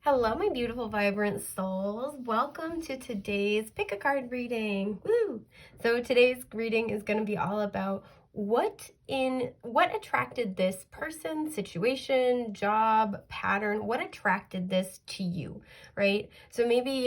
Hello, my beautiful, vibrant souls. Welcome to today's pick a card reading. Woo! So today's reading is going to be all about what attracted this person, situation, job, pattern, what attracted this to you, right? So maybe,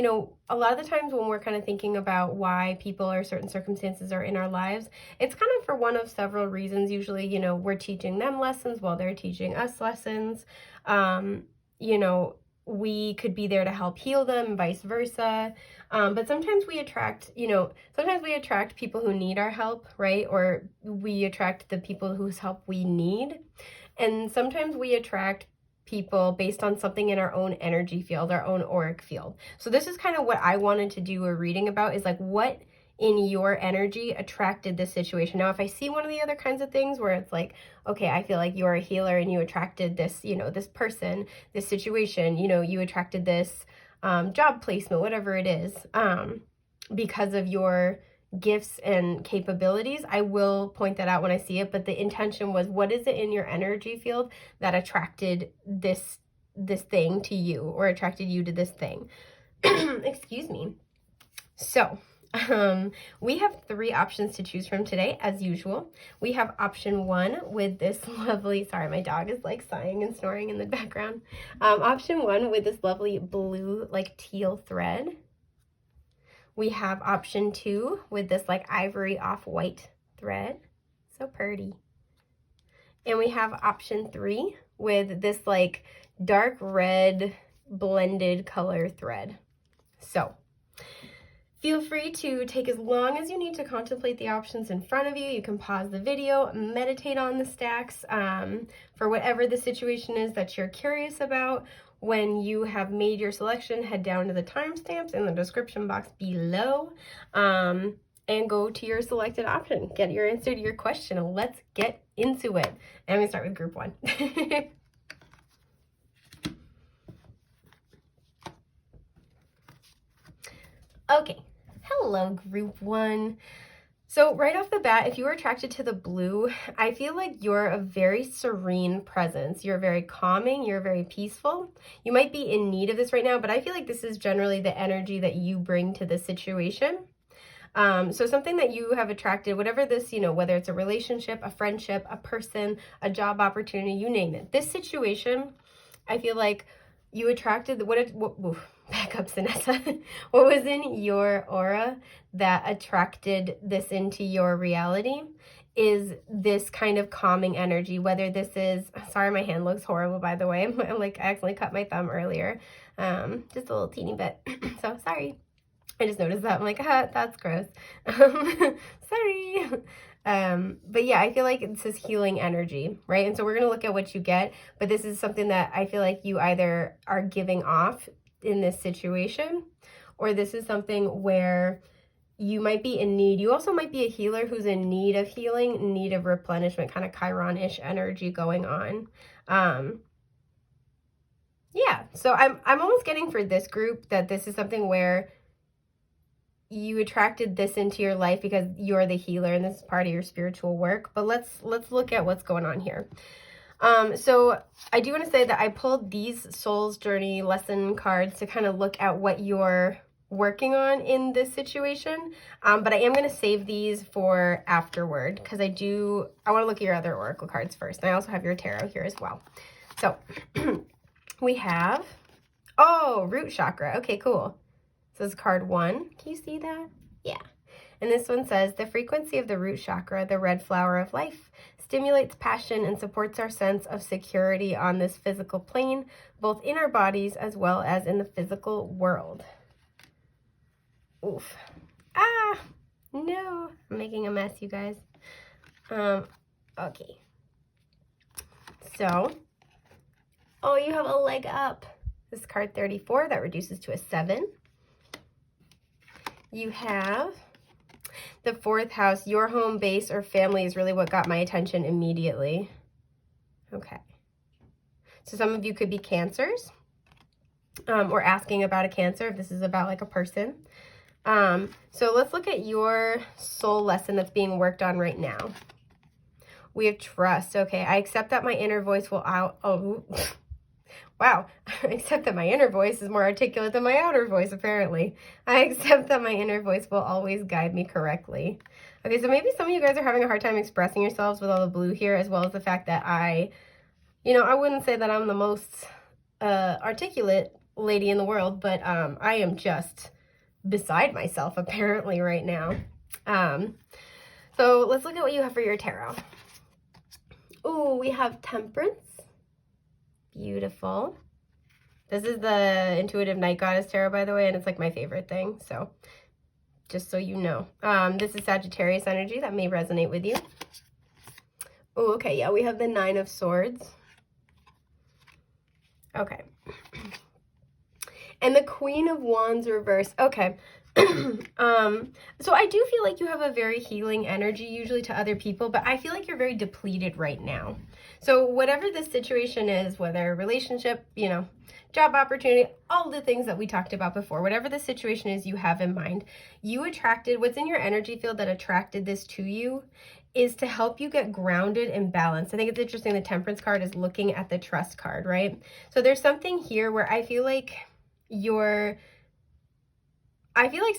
a lot of the times when we're kind of thinking about why people or certain circumstances are in our lives, it's kind of for one of several reasons. Usually, we're teaching them lessons while they're teaching us lessons. You know, we could be there to help heal them and vice versa. But sometimes we attract, people who need our help, right? Or we attract the people whose help we need. And sometimes we attract people based on something in our own energy field, our own auric field. So this is kind of what I wanted to do a reading about, is like what in your energy attracted this situation. Now, if I see one of the other kinds of things where it's like, okay, I feel like you're a healer and you attracted this, this person, this situation, you attracted this job placement, whatever it is, because of your gifts and capabilities, I will point that out when I see it. But the intention was, what is it in your energy field that attracted this thing to you, or attracted you to this thing? Excuse me. So we have 3 options to choose from today, as usual. We have option 1 with this lovely, sorry, my dog is like sighing and snoring in the background. Option 1 with this lovely blue, like teal thread. We have option 2 with this like ivory off-white thread. So pretty. And we have option 3 with this like dark red blended color thread. So feel free to take as long as you need to contemplate the options in front of you. You can pause the video, meditate on the stacks for whatever the situation is that you're curious about. When you have made your selection, head down to the timestamps in the description box below and go to your selected option. Get your answer to your question. Let's get into it. And I'm going to start with group 1. Okay. Hello, group 1. So right off the bat, if you were attracted to the blue, I feel like you're a very serene presence. You're very calming. You're very peaceful. You might be in need of this right now, but I feel like this is generally the energy that you bring to the situation. So something that you have attracted, whatever this, whether it's a relationship, a friendship, a person, a job opportunity, you name it. This situation, I feel like you attracted back up, Vanessa. What was in your aura that attracted this into your reality is this kind of calming energy. Whether this is, sorry, my hand looks horrible, by the way. I accidentally cut my thumb earlier, just a little teeny bit. So sorry. I just noticed that. I'm like, that's gross. Sorry. But yeah, I feel like it's this healing energy, right? And so we're going to look at what you get, but this is something that I feel like you either are giving off in this situation, or this is something where you might be in need. You also might be a healer who's in need of healing, need of replenishment, kind of Chiron-ish energy going on. Yeah, so I'm almost getting for this group that this is something where you attracted this into your life because you're the healer and this is part of your spiritual work. But let's look at what's going on here. So I do want to say that I pulled these Soul's Journey lesson cards to kind of look at what you're working on in this situation. But I am going to save these for afterward because I want to look at your other oracle cards first. And I also have your tarot here as well. So we have, root chakra. Okay, cool. So this is card 1. Can you see that? Yeah. And this one says, the frequency of the root chakra, the red flower of life, stimulates passion and supports our sense of security on this physical plane, both in our bodies as well as in the physical world. Oof. No. I'm making a mess, you guys. Okay. So, you have a leg up. This is card 34. That reduces to a 7. You have the 4th house. Your home base or family is really what got my attention immediately. Okay. So some of you could be Cancers, or asking about a Cancer if this is about like a person. So let's look at your soul lesson that's being worked on right now. We have trust. Okay. I accept that my inner voice will Wow, I accept that my inner voice is more articulate than my outer voice, apparently. I accept that my inner voice will always guide me correctly. Okay, so maybe some of you guys are having a hard time expressing yourselves with all the blue here, as well as the fact that I wouldn't say that I'm the most articulate lady in the world, but I am just beside myself apparently right now. So let's look at what you have for your tarot. Ooh, we have Temperance. Beautiful. This is the Intuitive Night Goddess Tarot, by the way, and it's like my favorite thing, so just so you know. This is Sagittarius energy. That may resonate with you. Oh, okay, yeah, we have the Nine of Swords. Okay. And the Queen of Wands reversed. Okay. So I do feel like you have a very healing energy usually to other people, but I feel like you're very depleted right now. So whatever this situation is, whether relationship, job opportunity, all the things that we talked about before, whatever the situation is you have in mind, you attracted, what's in your energy field that attracted this to you is to help you get grounded and balanced. I think it's interesting the Temperance card is looking at the Trust card, right? So there's something here where I feel like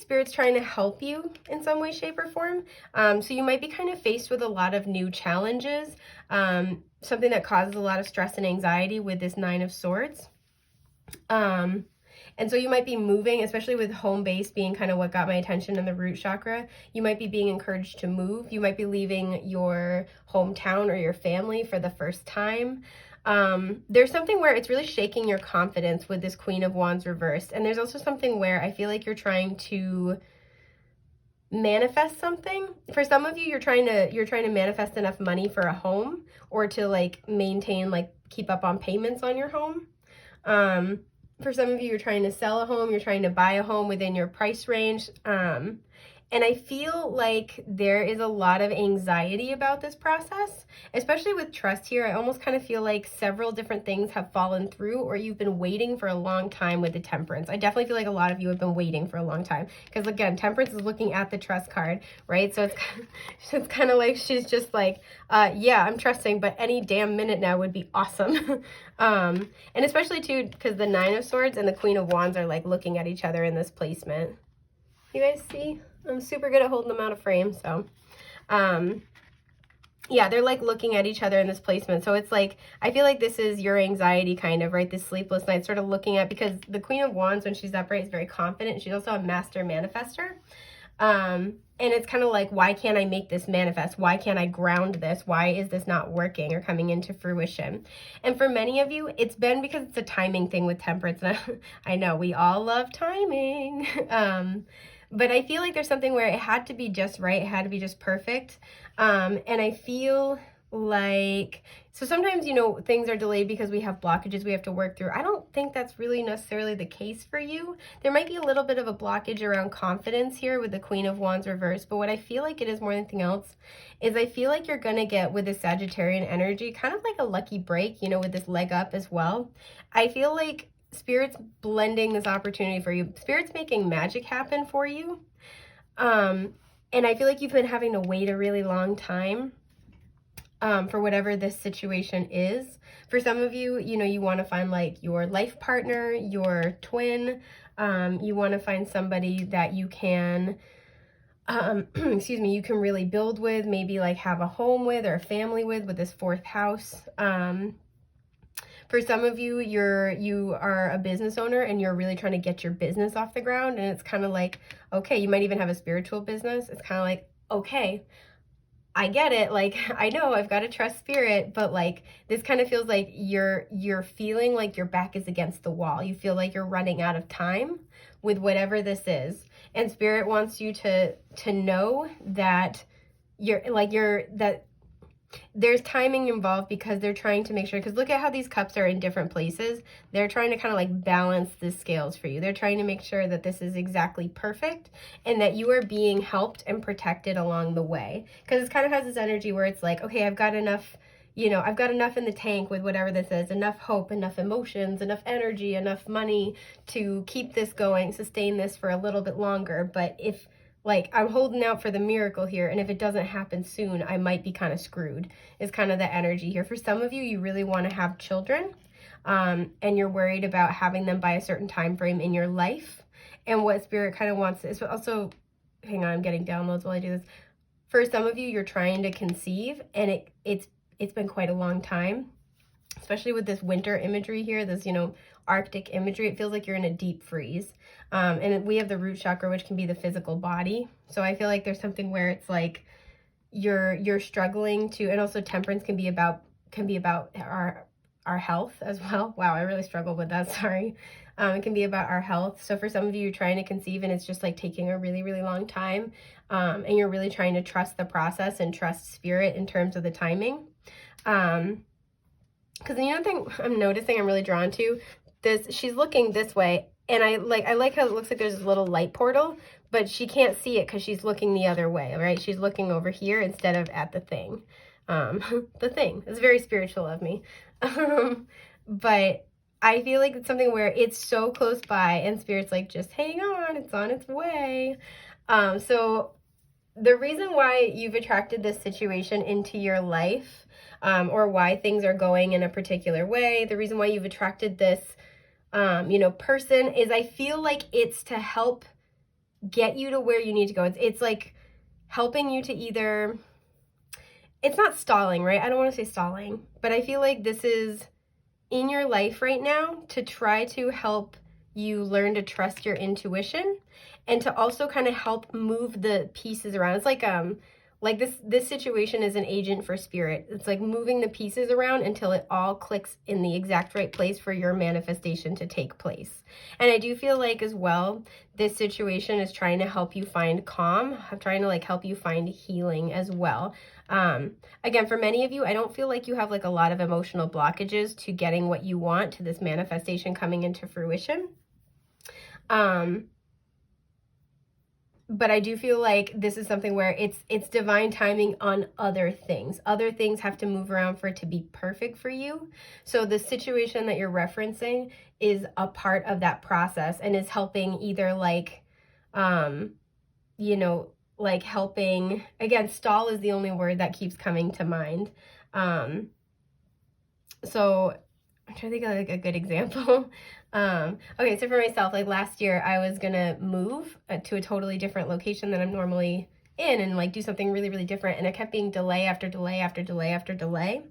Spirit's trying to help you in some way, shape, or form. So you might be kind of faced with a lot of new challenges, something that causes a lot of stress and anxiety with this Nine of Swords. And so you might be moving, especially with home base being kind of what got my attention in the root chakra. You might be being encouraged to move. You might be leaving your hometown or your family for the first time. There's something where it's really shaking your confidence with this Queen of Wands reversed. And there's also something where I feel like you're trying to manifest something. For some of you, you're trying to manifest enough money for a home, or to like maintain, like keep up on payments on your home. For some of you, you're trying to sell a home, you're trying to buy a home within your price range. And I feel like there is a lot of anxiety about this process, especially with Trust here. I almost kind of feel like several different things have fallen through, or you've been waiting for a long time with the Temperance. I definitely feel like a lot of you have been waiting for a long time, because again, Temperance is looking at the Trust card, right? So it's kind of like she's just like, yeah, I'm trusting, but any damn minute now would be awesome. And especially too, because the Nine of Swords and the Queen of Wands are like looking at each other in this placement. You guys see? I'm super good at holding them out of frame, so yeah, they're like looking at each other in this placement. So it's like, I feel like this is your anxiety kind of, right? This sleepless night sort of looking at, because the Queen of Wands, when she's upright, is very confident. She's also a master manifester. And it's kind of like, why can't I make this manifest? Why can't I ground this? Why is this not working or coming into fruition? And for many of you, it's been because it's a timing thing with Temperance. I know we all love timing. But I feel like there's something where it had to be just right. It had to be just perfect. And I feel like, so sometimes, things are delayed because we have blockages we have to work through. I don't think that's really necessarily the case for you. There might be a little bit of a blockage around confidence here with the Queen of Wands reversed. But what I feel like it is more than anything else is I feel like you're going to get, with the Sagittarian energy, kind of like a lucky break, with this leg up as well. I feel like Spirit's blending this opportunity for you. Spirit's making magic happen for you. And I feel like you've been having to wait a really long time for whatever this situation is. For some of you, you want to find like your life partner, your twin. You want to find somebody that you can, you can really build with, maybe like have a home with or a family with this fourth house. For some of you, you are a business owner and you're really trying to get your business off the ground. And it's kind of like, okay, you might even have a spiritual business. It's kind of like, okay, I get it. Like, I know I've got to trust Spirit, but like, this kind of feels like you're feeling like your back is against the wall. You feel like you're running out of time with whatever this is. And Spirit wants you to know that there's timing involved, because they're trying to make sure, because look at how these cups are in different places. They're trying to kind of like balance the scales for you. They're trying to make sure that this is exactly perfect and that you are being helped and protected along the way. Because it kind of has this energy where it's like, okay, I've got enough, I've got enough in the tank with whatever this is, enough hope, enough emotions, enough energy, enough money to keep this going, sustain this for a little bit longer. But if I'm holding out for the miracle here, and if it doesn't happen soon, I might be kind of screwed, is kind of the energy here. For some of you, you really want to have children. and you're worried about having them by a certain time frame in your life. And what Spirit kind of wants is also, hang on, I'm getting downloads while I do this. For some of you, you're trying to conceive, and it's been quite a long time, especially with this winter imagery here, this, Arctic imagery. It feels like you're in a deep freeze. And we have the root chakra, which can be the physical body. So I feel like there's something where it's like you're struggling to, and also temperance can be about our health as well. Wow, I really struggled with that, sorry. It can be about our health. So for some of you, you're trying to conceive and it's just like taking a really, really long time. And you're really trying to trust the process and trust Spirit in terms of the timing. Because the other thing I'm noticing, I'm really drawn to, she's looking this way, and I like how it looks like there's a little light portal, but she can't see it because she's looking the other way, right? She's looking over here instead of at the thing. The thing. It's very spiritual of me. But I feel like it's something where it's so close by and Spirit's like, just hang on, it's on its way. So the reason why you've attracted this situation into your life, or why things are going in a particular way, the reason why you've attracted this, person, is I feel like it's to help get you to where you need to go. It's like helping you to either, it's not stalling, right? I don't want to say stalling, but I feel like this is in your life right now to try to help you learn to trust your intuition and to also kind of help move the pieces around. It's like this situation is an agent for Spirit. It's like moving the pieces around until it all clicks in the exact right place for your manifestation to take place. And I do feel like as well, this situation is trying to help you find calm. I'm trying to like help you find healing as well. Again, for many of you, I don't feel like you have like a lot of emotional blockages to getting what you want, to this manifestation coming into fruition. But I do feel like this is something where it's divine timing on other things. Other things have to move around for it to be perfect for you. So the situation that you're referencing is a part of that process and is helping either like, like helping, again, stall is the only word that keeps coming to mind. So I'm trying to think of like a good example. Okay, so for myself, like last year I was gonna move to a totally different location than I'm normally in and like do something really, really different. And it kept being delay after delay after delay after delay.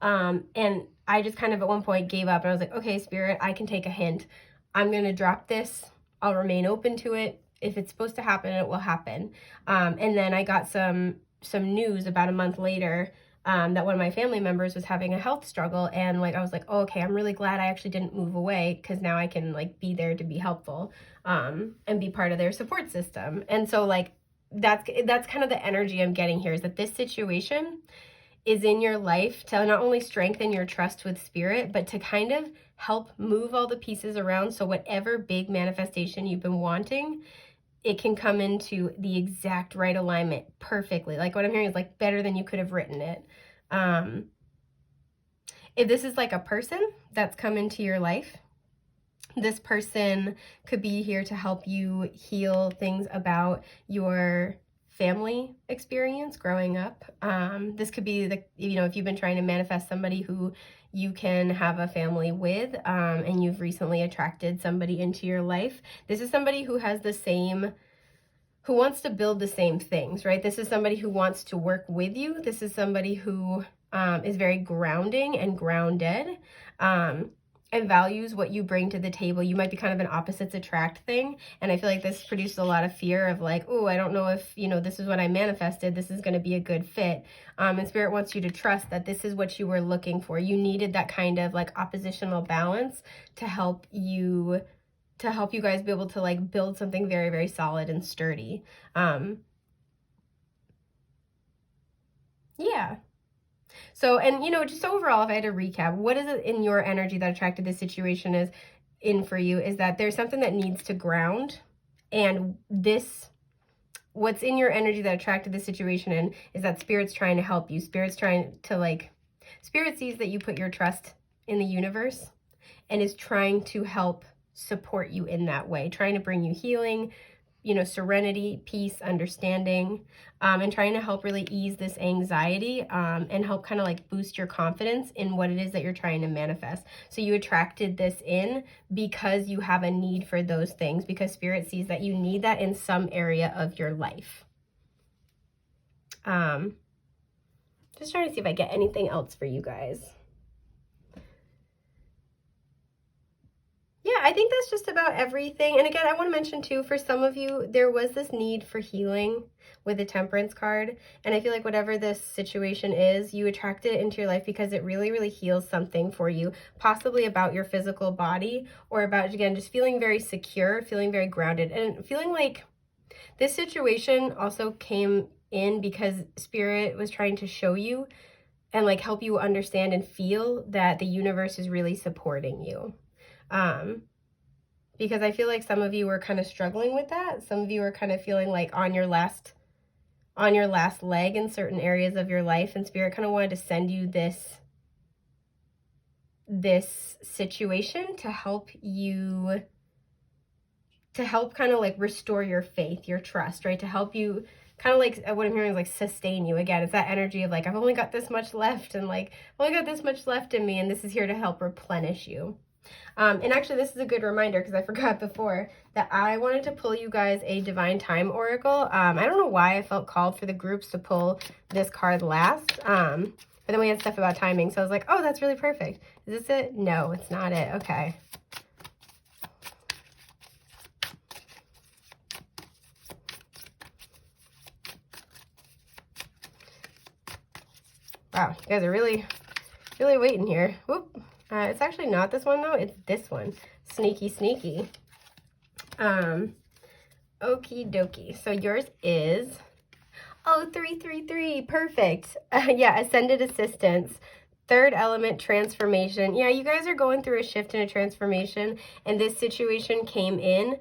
And I just kind of at one point gave up and I was like, okay, Spirit, I can take a hint. I'm gonna drop this. I'll remain open to it. If it's supposed to happen, it will happen. And then I got some news about a month later that one of my family members was having a health struggle, and like I was like, oh, okay, I'm really glad I actually didn't move away because now I can like be there to be helpful and be part of their support system. And so like that's kind of the energy I'm getting here, is that this situation is in your life to not only strengthen your trust with Spirit, but to kind of help move all the pieces around so whatever big manifestation you've been wanting, it can come into the exact right alignment perfectly. Like what I'm hearing is like better than you could have written it. If this is like a person that's come into your life, this person could be here to help you heal things about your family experience growing up. This could be if you've been trying to manifest somebody who you can have a family with, and you've recently attracted somebody into your life. This is somebody who has who wants to build the same things, right? This is somebody who wants to work with you. This is somebody who is very grounding and grounded, and values what you bring to the table. You might be kind of an opposites attract thing. And I feel like this produced a lot of fear of like, oh, I don't know if, this is what I manifested. This is going to be a good fit. And Spirit wants you to trust that this is what you were looking for. You needed that kind of like oppositional balance to help you guys be able to like build something very, very solid and sturdy. Yeah. So, and just overall, if I had to recap, what is it in your energy that attracted this situation for you is that there's something that needs to ground, and what's in your energy that attracted this situation in is that Spirit's trying to help you. Spirit sees that you put your trust in the universe and is trying to help support you in that way, trying to bring you healing, serenity, peace, understanding, and trying to help really ease this anxiety, and help kind of like boost your confidence in what it is that you're trying to manifest. So you attracted this in because you have a need for those things, because Spirit sees that you need that in some area of your life. Just trying to see if I get anything else for you guys. Yeah, I think that's just about everything. And again, I want to mention too, for some of you, there was this need for healing with the Temperance card. And I feel like whatever this situation is, you attract it into your life because it really, really heals something for you, possibly about your physical body, or about, again, just feeling very secure, feeling very grounded, and feeling like this situation also came in because Spirit was trying to show you and like help you understand and feel that the universe is really supporting you. Because I feel like some of you were kind of struggling with that. Some of you are kind of feeling like on your last leg in certain areas of your life, and Spirit kind of wanted to send you this situation to help you, to help kind of like restore your faith, your trust, right? To help you kind of like, what I'm hearing is like sustain you. Again, it's that energy of like, I've only got this much left, and like, I've only got this much left in me, and this is here to help replenish you. And actually, this is a good reminder, because I forgot before that I wanted to pull you guys a Divine Time Oracle. I don't know why I felt called for the groups to pull this card last. But then we had stuff about timing, so I was like, oh, that's really perfect. Is this it? No, it's not it. Okay. Wow, you guys are really, really waiting here. Whoop. It's actually not this one, though. It's this one. Sneaky, sneaky. Okie dokie. So yours is, oh, 333. Perfect. Yeah, Ascended Assistance. Third element, transformation. Yeah, you guys are going through a shift and a transformation, and this situation came in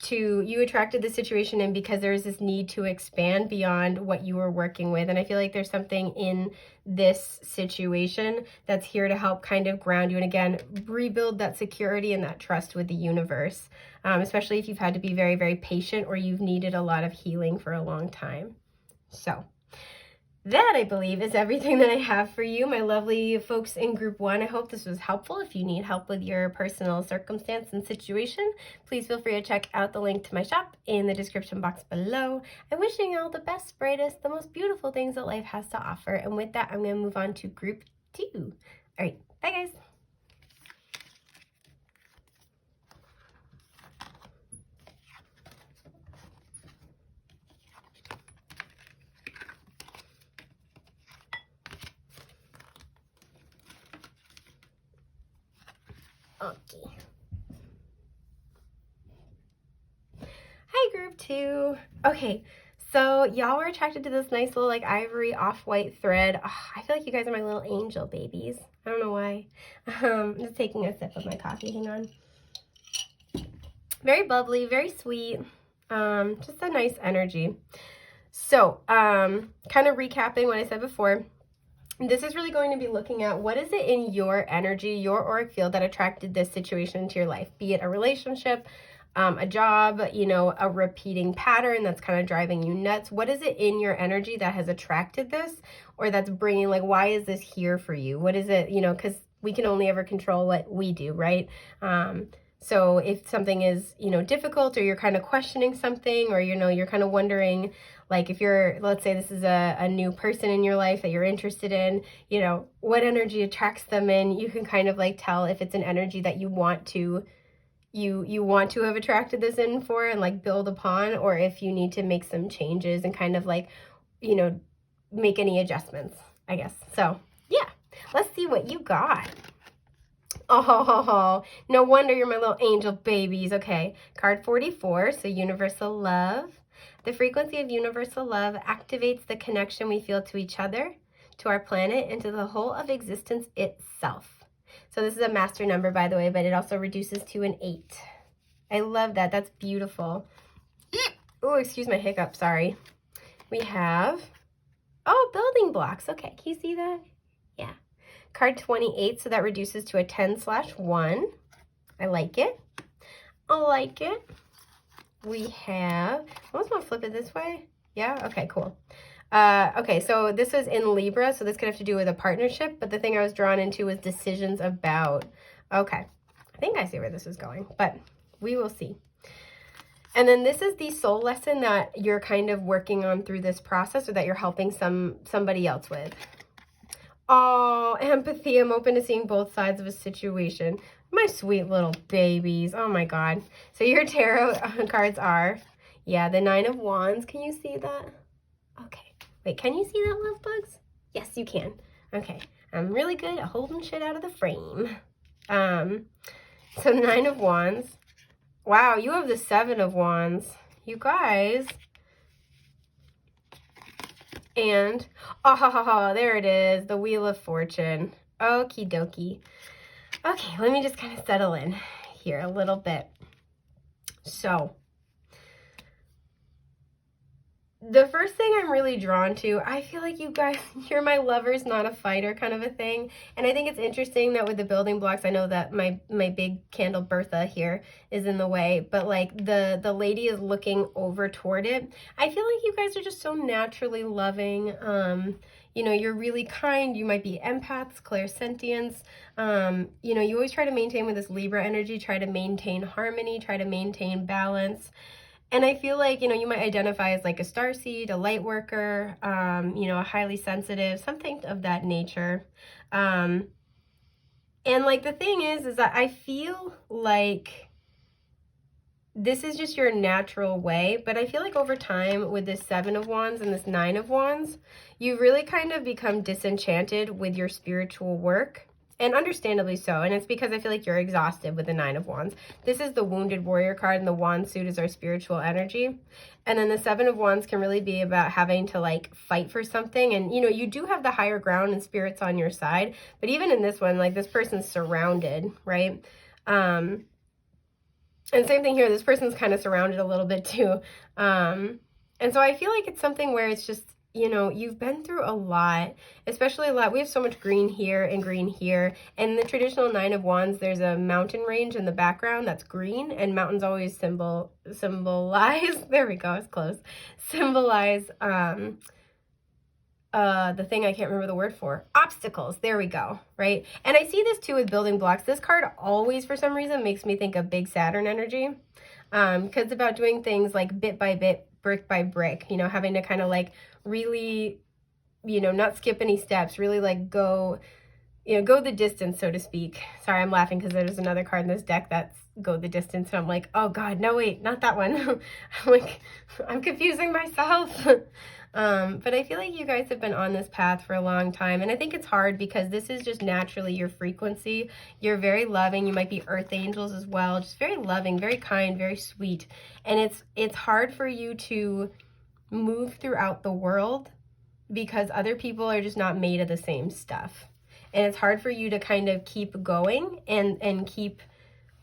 to, you attracted the situation in because there is this need to expand beyond what you were working with. And I feel like there's something in this situation that's here to help kind of ground you and, again, rebuild that security and that trust with the universe, especially if you've had to be very, very patient or you've needed a lot of healing for a long time. So that, I believe, is everything that I have for you, my lovely folks in Group 1. I hope this was helpful. If you need help with your personal circumstance and situation, please feel free to check out the link to my shop in the description box below. I'm wishing you all the best, brightest, the most beautiful things that life has to offer. And with that, I'm going to move on to Group 2. All right, bye, guys. Okay. Hi, Group 2. Okay, so y'all were attracted to this nice little like ivory off-white thread. Oh, I feel like you guys are my little angel babies. I don't know why. I'm just taking a sip of my coffee. Hang on. Very bubbly, very sweet. Just a nice energy. So, kind of recapping what I said before. This is really going to be looking at what is it in your energy, your auric field that attracted this situation into your life, be it a relationship, a job, a repeating pattern that's kind of driving you nuts. What is it in your energy that has attracted this, or that's bringing, like, why is this here for you? What is it, because we can only ever control what we do, right? So if something is, difficult, or you're kind of questioning something, or, you're kind of wondering, like, if let's say this is a new person in your life that you're interested in, what energy attracts them in, you can kind of like tell if it's an energy that you want to have attracted this in for and like build upon, or if you need to make some changes and kind of like, make any adjustments, I guess. So yeah, let's see what you got. Oh, no wonder you're my little angel babies. Okay, card 44, so universal love. The frequency of universal love activates the connection we feel to each other, to our planet, and to the whole of existence itself. So this is a master number, by the way, but it also reduces to an 8. I love that. That's beautiful. Oh, excuse my hiccup. Sorry. We have, building blocks. Okay, can you see that? Yeah. Card 28, so that reduces to a 10/1. I like it. I like it. we have, I almost want to flip it this way. Yeah, okay, cool. Okay, so this is in Libra, so this could have to do with a partnership, but the thing I was drawn into was decisions about, okay, I think I see where this is going, but we will see. And then this is the soul lesson that you're kind of working on through this process, or that you're helping somebody else with. Oh, empathy. I'm open to seeing both sides of a situation. My sweet little babies. Oh my God. So your tarot cards are, yeah, the Nine of Wands. Can you see that? Okay. Wait, can you see that, love bugs? Yes, you can. Okay. I'm really good at holding shit out of the frame. So Nine of Wands. Wow, you have the Seven of Wands. You guys. And, oh, there it is, the Wheel of Fortune. Okie dokie. Okay, let me just kind of settle in here a little bit. So, the first thing I'm really drawn to, I feel like you guys, you're my lovers, not a fighter kind of a thing. And I think it's interesting that with the building blocks, I know that my big candle Bertha here is in the way, but like the lady is looking over toward it. I feel like you guys are just so naturally loving. You know, you're really kind. You might be empaths, clairsentients. You know, you always try to maintain with this Libra energy, try to maintain harmony, try to maintain balance. And I feel like, you know, you might identify as like a starseed, a light worker, you know, a highly sensitive, something of that nature. And like the thing is that I feel like this is just your natural way, but I feel like over time with this Seven of Wands and this Nine of Wands, you really kind of become disenchanted with your spiritual work. And understandably so. And it's because I feel like you're exhausted with the Nine of Wands. This is the Wounded Warrior card, and the Wand suit is our spiritual energy. And then the Seven of Wands can really be about having to like fight for something. And, you know, you do have the higher ground and spirits on your side. But even in this one, like this person's surrounded, right? And same thing here. This person's kind of surrounded a little bit too. And so I feel like it's something where it's just, you know, you've been through a lot, especially a lot. We have so much green here and green here. And in the traditional Nine of Wands, there's a mountain range in the background that's green, and mountains always symbolize, there we go, it's close, symbolize the thing I can't remember the word for, obstacles, there we go, right? And I see this too with building blocks. This card always, for some reason, makes me think of big Saturn energy, because it's about doing things like bit by bit, brick by brick, you know, having to kind of like really, you know, not skip any steps, really like go, you know, go the distance, so to speak. Sorry, I'm laughing because there's another card in this deck that's go the distance, and I'm like, oh God, no, wait, not that one. I'm like, I'm confusing myself. But I feel like you guys have been on this path for a long time, and I think it's hard because this is just naturally your frequency. You're very loving. You might be earth angels as well, just very loving, very kind, very sweet. And it's hard for you to move throughout the world because other people are just not made of the same stuff. And it's hard for you to kind of keep going and keep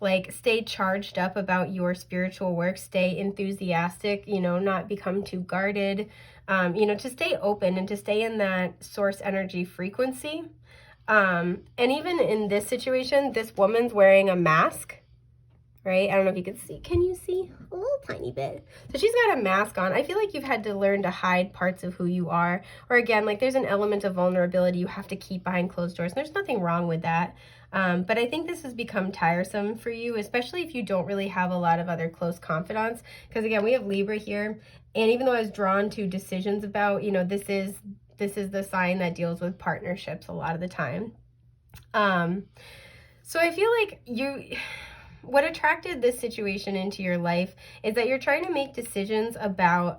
like stay charged up about your spiritual work, stay enthusiastic, you know, not become too guarded, you know, to stay open and to stay in that source energy frequency. And even in this situation, this woman's wearing a mask, right? I don't know if you can see. Can you see? A little tiny bit. So she's got a mask on. I feel like you've had to learn to hide parts of who you are. Or again, like there's an element of vulnerability you have to keep behind closed doors. And there's nothing wrong with that. But I think this has become tiresome for you, especially if you don't really have a lot of other close confidants. Because again, we have Libra here. And even though I was drawn to decisions about, you know, this is the sign that deals with partnerships a lot of the time. So I feel like what attracted this situation into your life is that you're trying to make decisions about,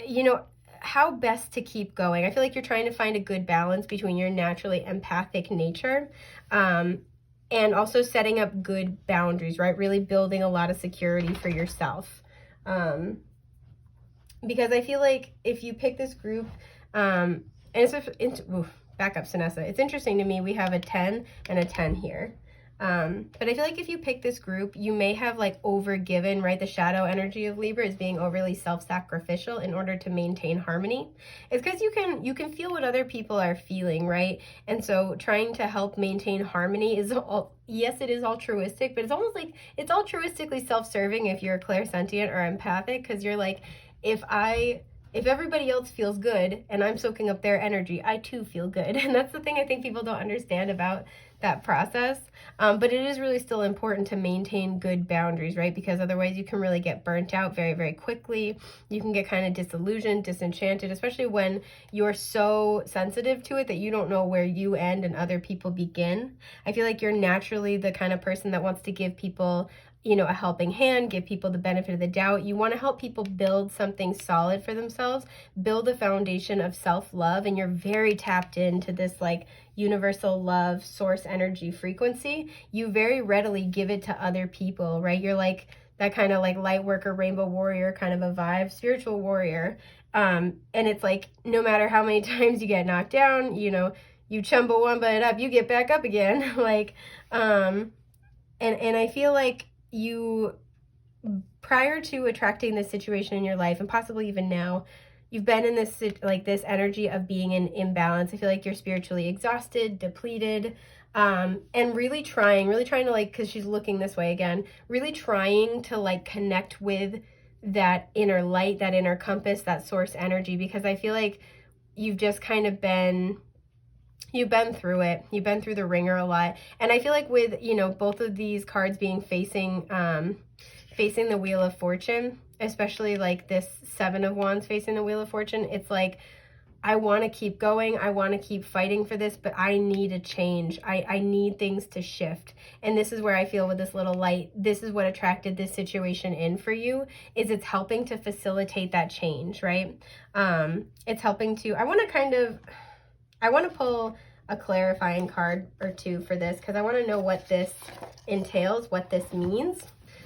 you know, how best to keep going. I feel like you're trying to find a good balance between your naturally empathic nature and also setting up good boundaries, right? Really building a lot of security for yourself. Because I feel like if you pick this group, and back up, Sinessa. It's interesting to me, we have a 10 and a 10 here. But I feel like if you pick this group, you may have like overgiven, right? The shadow energy of Libra is being overly self-sacrificial in order to maintain harmony. It's because you can feel what other people are feeling, right? And so trying to help maintain harmony is all, yes, it is altruistic, but it's almost like it's altruistically self-serving if you're clairsentient or empathic, because you're like, if everybody else feels good and I'm soaking up their energy, I too feel good. And that's the thing I think people don't understand about that process. But it is really still important to maintain good boundaries, right? Because otherwise you can really get burnt out very, very quickly. You can get kind of disillusioned, disenchanted, especially when you're so sensitive to it that you don't know where you end and other people begin. I feel like you're naturally the kind of person that wants to give people, you know, a helping hand, give people the benefit of the doubt. You want to help people build something solid for themselves, build a foundation of self-love, and you're very tapped into this like universal love source energy frequency. You very readily give it to other people, right? You're like that kind of like light worker, rainbow warrior kind of a vibe, spiritual warrior. And it's like no matter how many times you get knocked down, you know, you Chumbawamba it up, you get back up again. Like, and I feel like you, prior to attracting this situation in your life, and possibly even now, you've been in this like this energy of being in imbalance. I feel like you're spiritually exhausted, depleted, and really trying to like, because she's looking this way again, really trying to like connect with that inner light, that inner compass, that source energy, because I feel like you've just kind of been, you've been through it. You've been through the ringer a lot. And I feel like with, you know, both of these cards being facing the Wheel of Fortune, especially like this Seven of Wands facing the Wheel of Fortune, it's like, I want to keep going. I want to keep fighting for this, but I need a change. I need things to shift. And this is where I feel with this little light, this is what attracted this situation in for you, is it's helping to facilitate that change, right? It's helping to, I want to pull a clarifying card or two for this, because I want to know what this entails, what this means.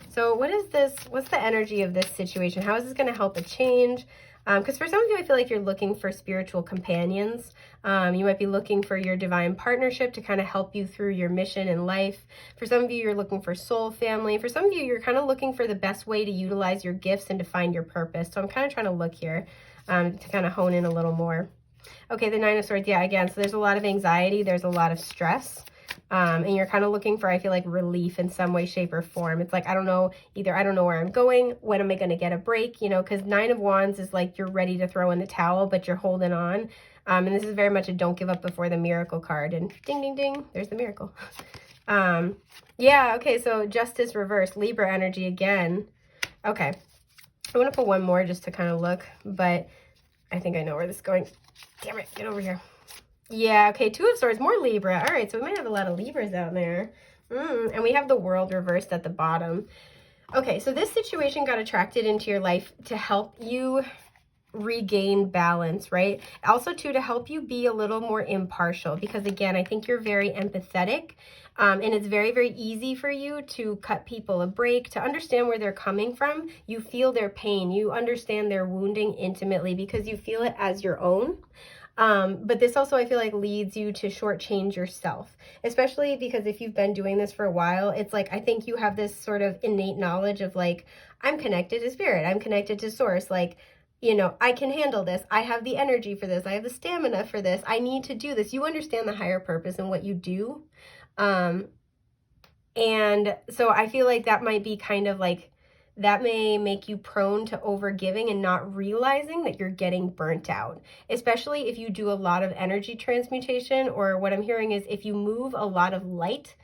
So what is this? What's the energy of this situation? How is this going to help a change? Because for some of you, I feel like you're looking for spiritual companions. You might be looking for your divine partnership to kind of help you through your mission in life. For some of you, you're looking for soul family. For some of you, you're kind of looking for the best way to utilize your gifts and to find your purpose. So I'm kind of trying to look here to kind of hone in a little more. Okay, the Nine of Swords, yeah, again, so there's a lot of anxiety, there's a lot of stress, and you're kind of looking for, I feel like, relief in some way, shape, or form. It's like, I don't know, either I don't know where I'm going, when am I going to get a break, you know, because Nine of Wands is like you're ready to throw in the towel, but you're holding on, and this is very much a don't give up before the miracle card, and ding, ding, ding, there's the miracle. Yeah, okay, so Justice reversed, Libra energy again. Okay, I want to put one more just to kind of look, but I think I know where this is going. Damn it, get over here. Yeah, okay, Two of Swords, more Libra. All right, so we might have a lot of Libras out there. And we have the World reversed at the bottom. Okay, so this situation got attracted into your life to help you regain balance, right? Also, too, to help you be a little more impartial, because, again, I think you're very empathetic, and it's very, very easy for you to cut people a break, to understand where they're coming from. You feel their pain. You understand their wounding intimately because you feel it as your own. But this also, I feel like, leads you to shortchange yourself, especially because if you've been doing this for a while, it's like, I think you have this sort of innate knowledge of like, I'm connected to spirit, I'm connected to source, like, you know, I can handle this, I have the energy for this, I have the stamina for this, I need to do this. You understand the higher purpose in what you do. And so I feel like that might be kind of like, that may make you prone to overgiving and not realizing that you're getting burnt out, especially if you do a lot of energy transmutation, or what I'm hearing is if you move a lot of light,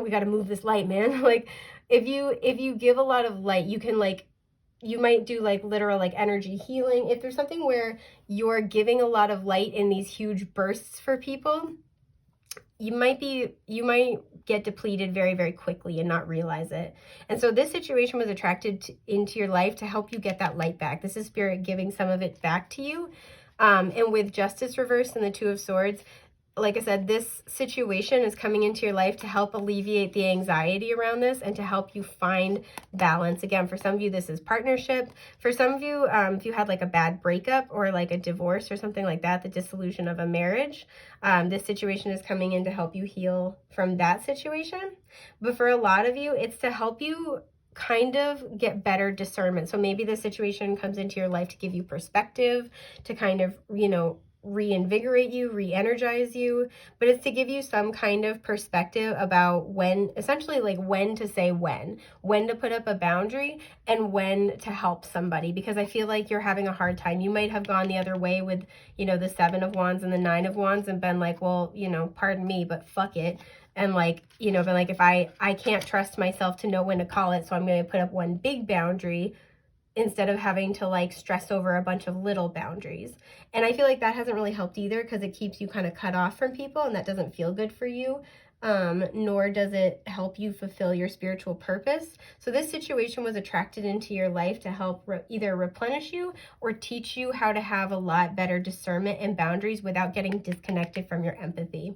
we got to move this light, man. Like if you give a lot of light, you can like, you might do like literal like energy healing. If there's something where you're giving a lot of light in these huge bursts for people, you might get depleted very, very quickly and not realize it. And so this situation was attracted into your life to help you get that light back. This is spirit giving some of it back to you. And with Justice reversed and the Two of Swords, like I said, this situation is coming into your life to help alleviate the anxiety around this and to help you find balance. Again, for some of you, this is partnership. For some of you, if you had like a bad breakup or like a divorce or something like that, the dissolution of a marriage, this situation is coming in to help you heal from that situation. But for a lot of you, it's to help you kind of get better discernment. So maybe the situation comes into your life to give you perspective, to kind of, you know, reinvigorate you, re-energize you, but it's to give you some kind of perspective about when, essentially like when to say when to put up a boundary and when to help somebody, because I feel like you're having a hard time. You might have gone the other way with, you know, the 7 of Wands and the 9 of Wands and been like, well, you know, pardon me, but fuck it. And like, you know, been like, if I can't trust myself to know when to call it, so I'm going to put up one big boundary instead of having to like stress over a bunch of little boundaries. And I feel like that hasn't really helped either, because it keeps you kind of cut off from people, and that doesn't feel good for you. Nor does it help you fulfill your spiritual purpose. So this situation was attracted into your life to help either replenish you or teach you how to have a lot better discernment and boundaries without getting disconnected from your empathy.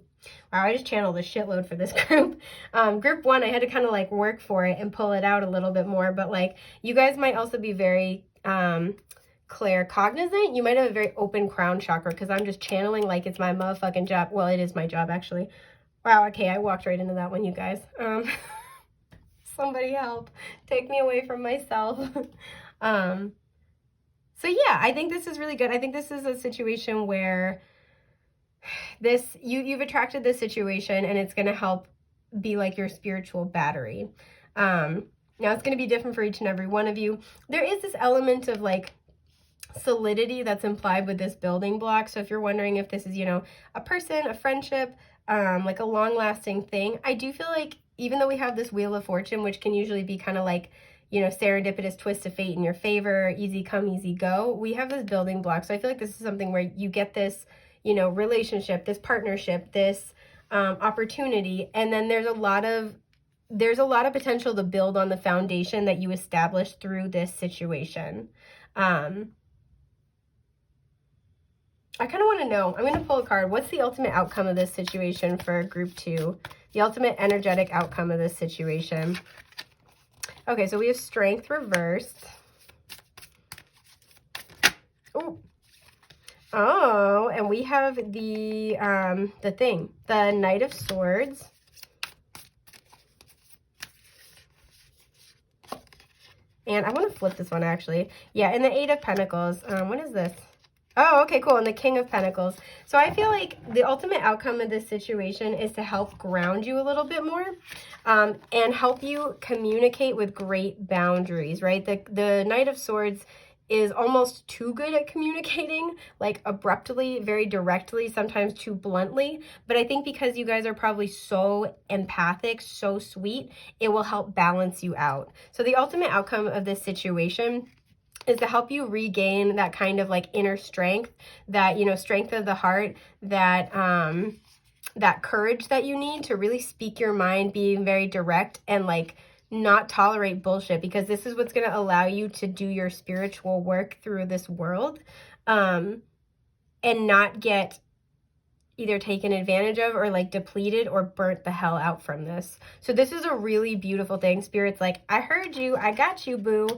Wow, I just channeled a shitload for this group. Group 1, I had to kind of like work for it and pull it out a little bit more, but like you guys might also be very claircognizant. You might have a very open crown chakra, because I'm just channeling like it's my motherfucking job. Well, it is my job actually. Wow, okay, I walked right into that one, you guys. Somebody help. Take me away from myself. So yeah, I think this is really good. I think this is a situation where you've attracted this situation, and it's going to help be like your spiritual battery. Now it's going to be different for each and every one of you. There is this element of like solidity that's implied with this building block. So if you're wondering if this is, you know, a person, a friendship, like a long-lasting thing, I do feel like even though we have this Wheel of Fortune, which can usually be kind of like, you know, serendipitous twist of fate in your favor, easy come, easy go, we have this building block. So I feel like this is something where you get this, you know, relationship, this partnership, this opportunity, and then there's a lot of potential to build on the foundation that you established through this situation. I kind of want to know, I'm going to pull a card. What's the ultimate outcome of this situation for group 2? The ultimate energetic outcome of this situation. Okay, so we have Strength reversed. Oh, and we have the Knight of Swords. And I want to flip this one actually. Yeah, and the 8 of Pentacles. What is this? Oh, okay, cool. And the King of Pentacles. So I feel like the ultimate outcome of this situation is to help ground you a little bit more, and help you communicate with great boundaries, right? The Knight of Swords is almost too good at communicating, like abruptly, very directly, sometimes too bluntly. But I think because you guys are probably so empathic, so sweet, it will help balance you out. So the ultimate outcome of this situation is to help you regain that kind of like inner strength, that, you know, strength of the heart, that that courage that you need to really speak your mind, being very direct and like not tolerate bullshit, because this is what's going to allow you to do your spiritual work through this world, and not get either taken advantage of or like depleted or burnt the hell out from this. So this is a really beautiful thing. Spirit's like, I heard you, I got you, boo.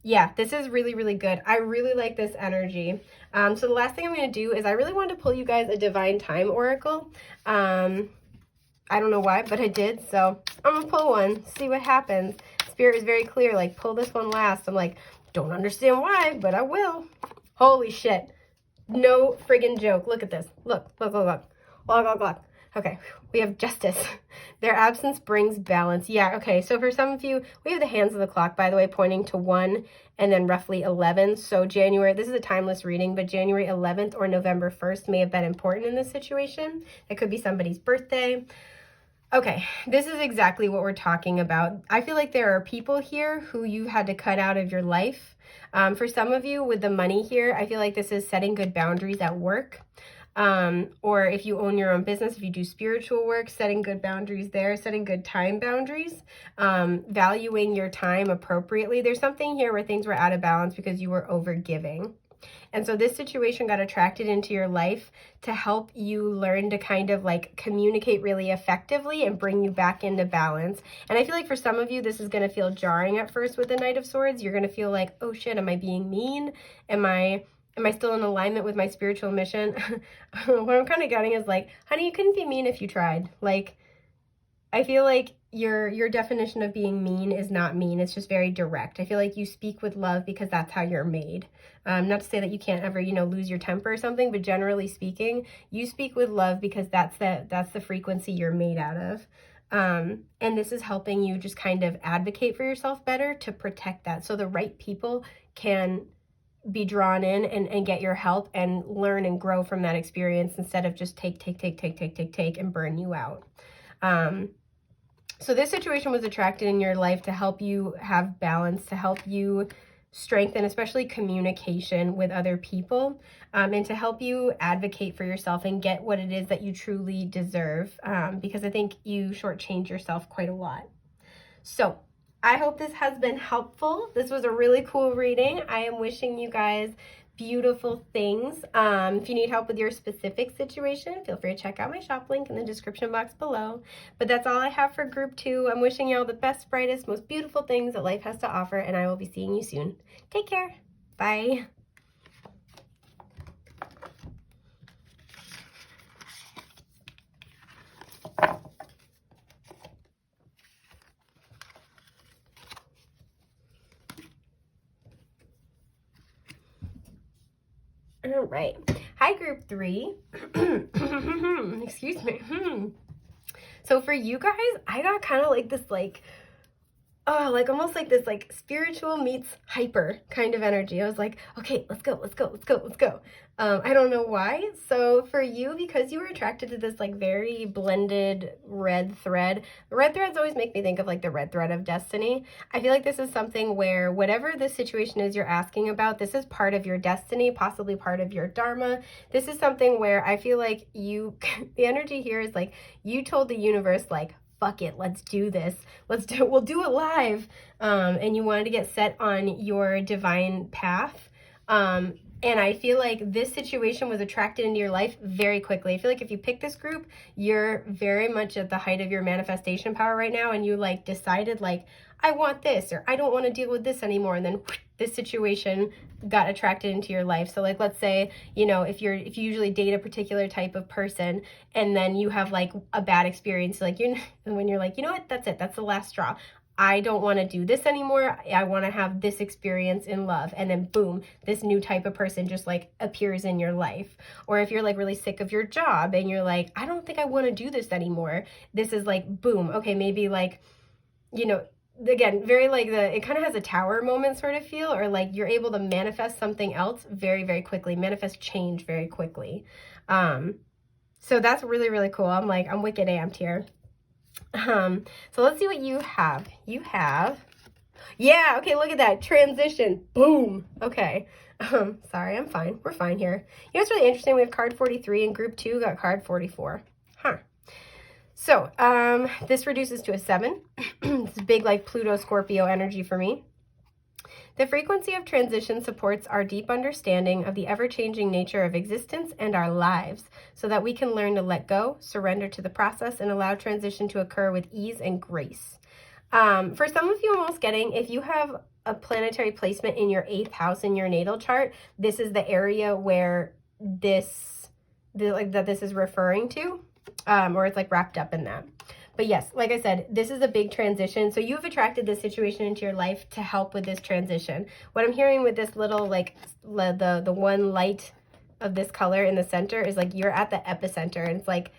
Yeah, this is really, really good. I really like this energy. So the last thing I'm going to do is I really wanted to pull you guys a Divine Time Oracle. I don't know why, but I did. So I'm going to pull one, see what happens. Spirit is very clear, like, pull this one last. I'm like, don't understand why, but I will. Holy shit. No friggin' joke. Look at this. Look, look, look, look. Look, look, look. Okay, we have Justice. Their absence brings balance. Yeah, okay, so for some of you, we have the hands of the clock, by the way, pointing to 1 and then roughly 11. So January, this is a timeless reading, but January 11th or November 1st may have been important in this situation. It could be somebody's birthday. Okay, this is exactly what we're talking about. I feel like there are people here who you had to cut out of your life. For some of you with the money here, I feel like this is setting good boundaries at work. Or if you own your own business, if you do spiritual work, setting good boundaries there, setting good time boundaries, valuing your time appropriately. There's something here where things were out of balance because you were over giving. And so this situation got attracted into your life to help you learn to kind of like communicate really effectively and bring you back into balance. And I feel like for some of you, this is going to feel jarring at first with the Knight of Swords. You're going to feel like, oh shit, am I being mean? Am I still in alignment with my spiritual mission? What I'm kind of getting is like, honey, you couldn't be mean if you tried. Like, I feel like your definition of being mean is not mean. It's just very direct. I feel like you speak with love because that's how you're made. Not to say that you can't ever, lose your temper or something, but generally speaking, you speak with love because that's the frequency you're made out of. And this is helping you just kind of advocate for yourself better to protect that. So the right people can be drawn in and get your help and learn and grow from that experience instead of just take and burn you out. So this situation was attracted in your life to help you have balance, to help you strengthen, especially communication with other people, and to help you advocate for yourself and get what it is that you truly deserve, because I think you shortchange yourself quite a lot. So I hope this has been helpful. This was a really cool reading. I am wishing you guys beautiful things. If you need help with your specific situation, feel free to check out my shop link in the description box below. But that's all I have for group 2. I'm wishing you all the best, brightest, most beautiful things that life has to offer, and I will be seeing you soon. Take care. Bye. All right. Hi, group 3. Excuse me. So for you guys, I got kind of like this, almost like this, spiritual meets hyper kind of energy. I was like, okay, let's go. I don't know why. So for you, because you were attracted to this very blended red thread, the red threads always make me think of the red thread of destiny. I feel like this is something where whatever this situation is you're asking about, this is part of your destiny, possibly part of your dharma. This is something where I feel like the energy here is you told the universe fuck it, let's do this. We'll do it live. And you wanted to get set on your divine path. And I feel like this situation was attracted into your life very quickly. I feel like if you pick this group, you're very much at the height of your manifestation power right now. And you decided I want this, or I don't want to deal with this anymore. And then this situation got attracted into your life. So let's say, if you usually date a particular type of person and then you have a bad experience, when you're you know what, that's it. That's the last straw. I don't want to do this anymore. I want to have this experience in love. And then boom, this new type of person just appears in your life. Or if you're really sick of your job and you're I don't think I want to do this anymore. This is boom. Okay, maybe again, very it kind of has a tower moment sort of feel, or you're able to manifest something else very, very quickly, manifest change very quickly. So that's really, really cool. I'm wicked amped here. So let's see what you have. Yeah, okay, look at that transition. Boom. Okay. Sorry, I'm fine. We're fine here. It's really interesting. We have card 43 and group 2 got card 44. So, this reduces to a 7. It's big Pluto Scorpio energy for me. The frequency of transition supports our deep understanding of the ever-changing nature of existence and our lives, so that we can learn to let go, surrender to the process, and allow transition to occur with ease and grace. For some of you, I'm almost getting, if you have a planetary placement in your 8th house in your natal chart, this is the area where this is referring to, or it's wrapped up in that. But yes, like I said, this is a big transition. So you've attracted this situation into your life to help with this transition. What I'm hearing with this little, the one light of this color in the center is you're at the epicenter. And it's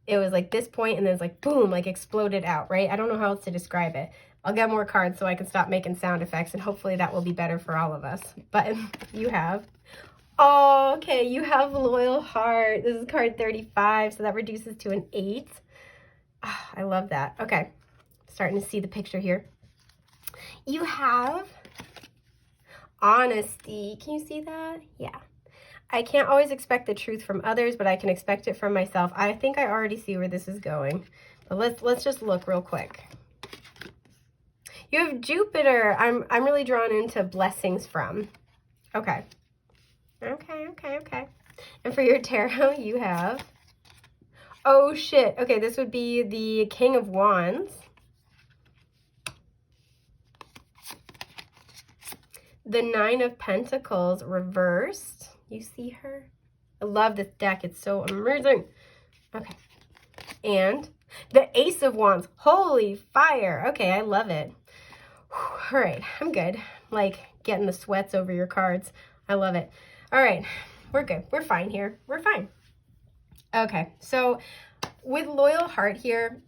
it was this point and then it's boom, exploded out, right? I don't know how else to describe it. I'll get more cards so I can stop making sound effects, and hopefully that will be better for all of us. But you have... Oh, okay, you have Loyal Heart. This is card 35, so that reduces to an 8. Oh, I love that. Okay, starting to see the picture here. You have Honesty. Can you see that? Yeah. I can't always expect the truth from others, but I can expect it from myself. I think I already see where this is going. But let's just look real quick. You have Jupiter. I'm really drawn into blessings from. Okay. Okay, okay, okay. And for your tarot, you have, oh shit. Okay, this would be the King of Wands. The Nine of Pentacles reversed. You see her? I love this deck. It's so amazing. Okay. And the Ace of Wands. Holy fire. Okay, I love it. All right, I'm good. Like getting the sweats over your cards. I love it. All right, we're good. We're fine here. We're fine. Okay, so with Loyal Heart here,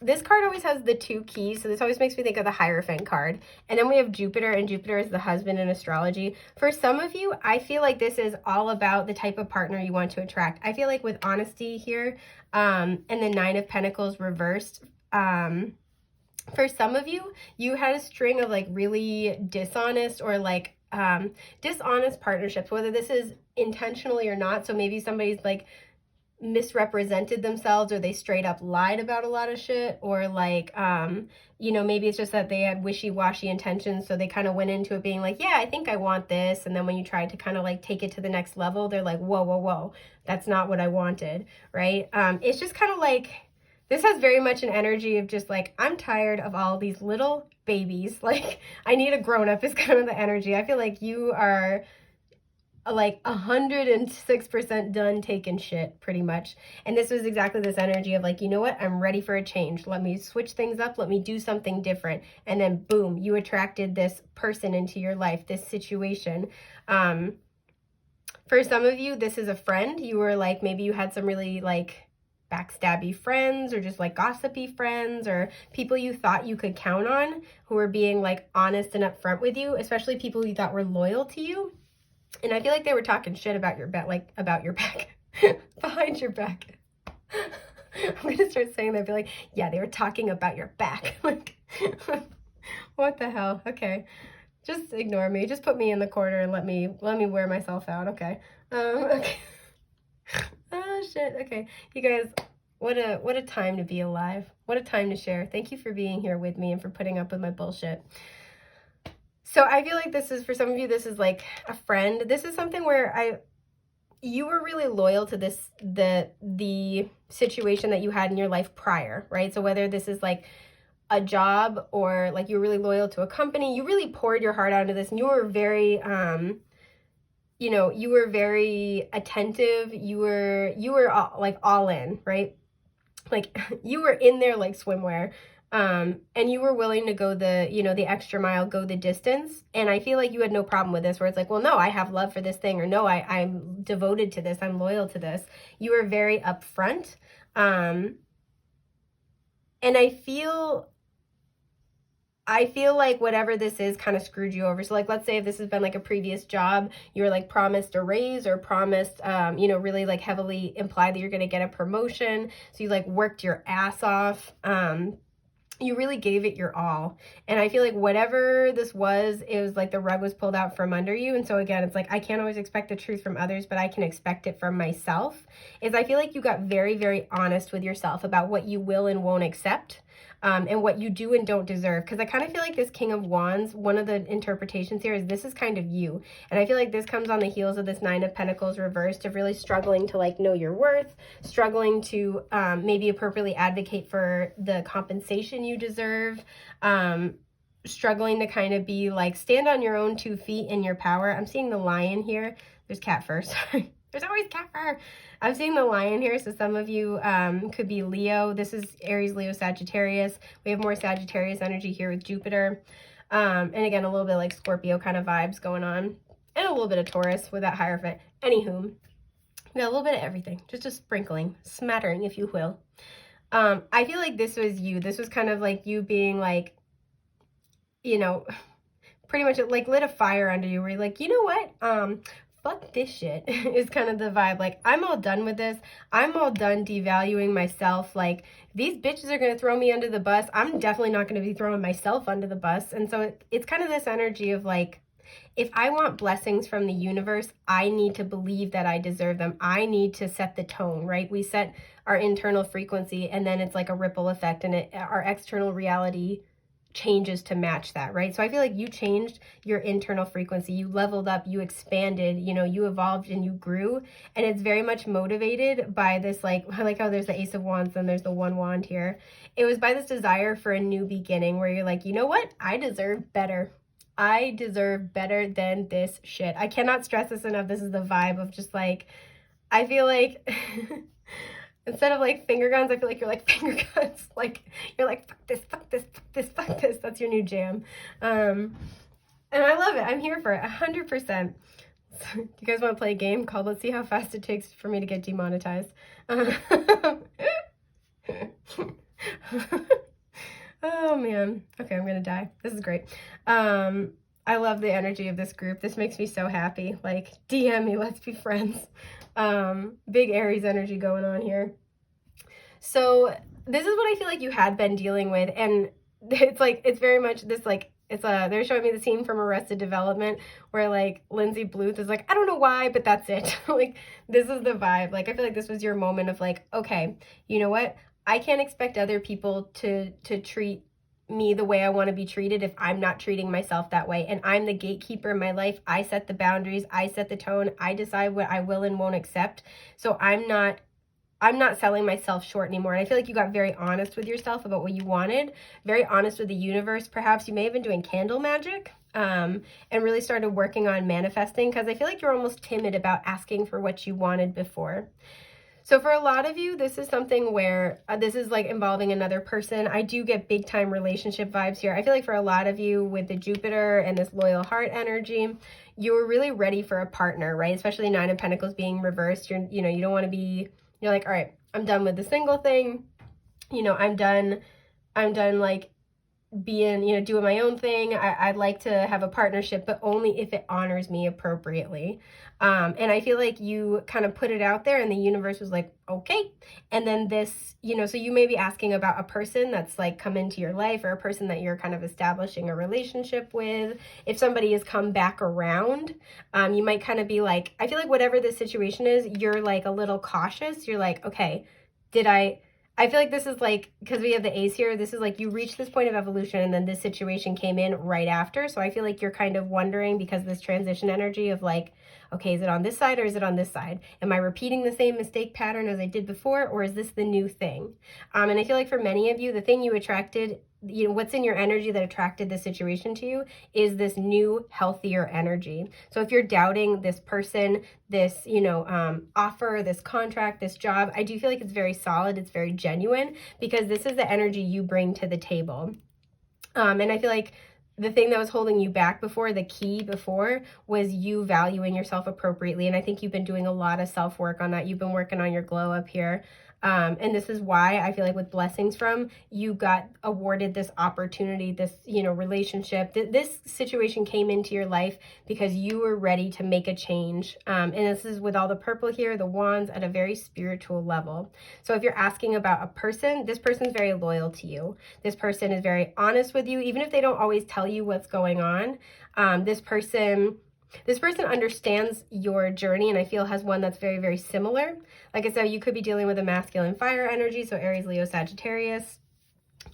this card always has the 2 keys, so this always makes me think of the Hierophant card. And then we have Jupiter, and Jupiter is the husband in astrology. For some of you, I feel like this is all about the type of partner you want to attract. I feel like with honesty here, and the 9 of Pentacles reversed, for some of you, you had a string of like really dishonest or like dishonest partnerships, whether this is intentionally or not. So maybe somebody's like misrepresented themselves, or they straight up lied about a lot of shit, or like you know, maybe it's just that they had wishy-washy intentions, so they kind of went into it being like, yeah, I think I want this, and then when you tried to kind of like take it to the next level, they're like, whoa, whoa, whoa, that's not what I wanted, right? It's just kind of like, this has very much an energy of just like, I'm tired of all these little babies, like I need a grown-up is kind of the energy. I feel like you are like 106% done taking shit, pretty much. And this was exactly this energy of like, you know what, I'm ready for a change. Let me switch things up. Let me do something different. And then boom, you attracted this person into your life, this situation. For some of you, this is a friend. You were like, maybe you had some really like backstabby friends, or just like gossipy friends, or people you thought you could count on who were being like honest and upfront with you, especially people you thought were loyal to you. And I feel like they were talking shit about your back, like about your back, behind your back. I'm going to start saying that. I'd be like, yeah, they were talking about your back. Like, what the hell? Okay. Just ignore me. Just put me in the corner and let me wear myself out. Okay. Okay. Oh shit. Okay. You guys, what a time to be alive. What a time to share. Thank you for being here with me and for putting up with my bullshit. So I feel like this is, for some of you, this is like a friend. This is something where you were really loyal to this, the situation that you had in your life prior, right? So whether this is like a job, or like you're really loyal to a company, you really poured your heart out into this, and you were very, you know, you were very attentive. You were all, like all in, right? Like you were in there like swimwear. And you were willing to go the, you know, the extra mile, go the distance. And I feel like you had no problem with this, where it's like, well, no, I have love for this thing, or no, I'm devoted to this, I'm loyal to this. You were very upfront. And I feel like whatever this is kind of screwed you over. So like, let's say if this has been like a previous job, you were like promised a raise, or promised, you know, really like heavily implied that you're going to get a promotion. So you like worked your ass off. You really gave it your all. And I feel like whatever this was, it was like the rug was pulled out from under you. And so again, it's like, I can't always expect the truth from others, but I can expect it from myself. I feel like you got very, very honest with yourself about what you will and won't accept. And what you do and don't deserve. Because I kind of feel like this King of Wands, one of the interpretations here is this is kind of you. And I feel like this comes on the heels of this 9 of Pentacles reversed, of really struggling to like know your worth, struggling to maybe appropriately advocate for the compensation you deserve, struggling to kind of be like, stand on your own 2 feet in your power. I'm seeing the lion here. There's cat fur, sorry. There's always cat fur. I'm seeing the lion here, so some of you could be Leo. This is Aries, Leo, Sagittarius. We have more Sagittarius energy here with Jupiter. And again, a little bit like Scorpio kind of vibes going on. And a little bit of Taurus with that Hierophant. Anywho, we got a little bit of everything. Just a sprinkling, smattering, if you will. I feel like this was you. This was kind of like you being like, you know, pretty much like lit a fire under you, where you're like, you know what? Fuck this shit is kind of the vibe. Like, I'm all done with this. I'm all done devaluing myself. Like, these bitches are going to throw me under the bus. I'm definitely not going to be throwing myself under the bus. And so it's kind of this energy of like, if I want blessings from the universe, I need to believe that I deserve them. I need to set the tone, right? We set our internal frequency, and then it's like a ripple effect, and our external reality changes to match that, right? So I feel like you changed your internal frequency, you leveled up, you expanded, you know, you evolved and you grew, and it's very much motivated by this, like, I like how there's the Ace of Wands and there's the one wand here. It was by this desire for a new beginning where you're like, you know what? I deserve better. I deserve better than this shit. I cannot stress this enough. This is the vibe of just like, I feel like instead of like finger guns, I feel like you're like finger guns. Like, you're like, fuck this, fuck this, fuck this, fuck this. That's your new jam. And I love it. I'm here for it, 100%. So, do you guys want to play a game called Let's See How Fast It Takes for Me to Get Demonetized? Oh man. Okay, I'm gonna die. This is great. I love the energy of this group. This makes me so happy. Like, DM me, let's be friends. Big Aries energy going on here. So this is what I feel like you had been dealing with, and it's like, it's very much this, like, they're showing me the scene from Arrested Development where like Lindsay Bluth is like, I don't know why, but that's it. Like, this is the vibe. Like, I feel like this was your moment of like, okay, you know what? I can't expect other people to treat me the way I want to be treated if I'm not treating myself that way. And I'm the gatekeeper in my life. I set the boundaries. I set the tone. I decide what I will and won't accept. So I'm not selling myself short anymore. And I feel like you got very honest with yourself about what you wanted, very honest with the universe. Perhaps you may have been doing candle magic, and really started working on manifesting, because I feel like you're almost timid about asking for what you wanted before. So for a lot of you, this is something where this is like involving another person. I do get big time relationship vibes here. I feel like for a lot of you with the Jupiter and this loyal heart energy, you were really ready for a partner, right? Especially 9 of Pentacles being reversed. You don't want to be, you're like, all right, I'm done with the single thing. You know, I'm done like being, doing my own thing. I'd like to have a partnership, but only if it honors me appropriately. And I feel like you kind of put it out there and the universe was like, okay. And then this, so you may be asking about a person that's like come into your life, or a person that you're kind of establishing a relationship with. If somebody has come back around, you might kind of be like, I feel like whatever this situation is, you're like a little cautious. You're like, okay, I feel like this is like, because we have the Ace here, this is like you reached this point of evolution and then this situation came in right after. So I feel like you're kind of wondering, because of this transition energy of like, okay, is it on this side or is it on this side? Am I repeating the same mistake pattern as I did before, or is this the new thing? And I feel like for many of you, the thing you attracted, what's in your energy that attracted this situation to you is this new, healthier energy. So if you're doubting this person, this, offer, this contract, this job, I do feel like it's very solid. It's very genuine, because this is the energy you bring to the table. And I feel like the thing that was holding you back before, the key before, was you valuing yourself appropriately. And I think you've been doing a lot of self-work on that. You've been working on your glow up here. And this is why I feel like with blessings from, you got awarded this opportunity, this, relationship. This situation came into your life because you were ready to make a change. And this is with all the purple here, the wands, at a very spiritual level. So if you're asking about a person, this person's very loyal to you. This person is very honest with you, even if they don't always tell you what's going on. This person understands your journey, and I feel has one that's very, very similar. Like I said, you could be dealing with a masculine fire energy, so Aries, Leo, Sagittarius.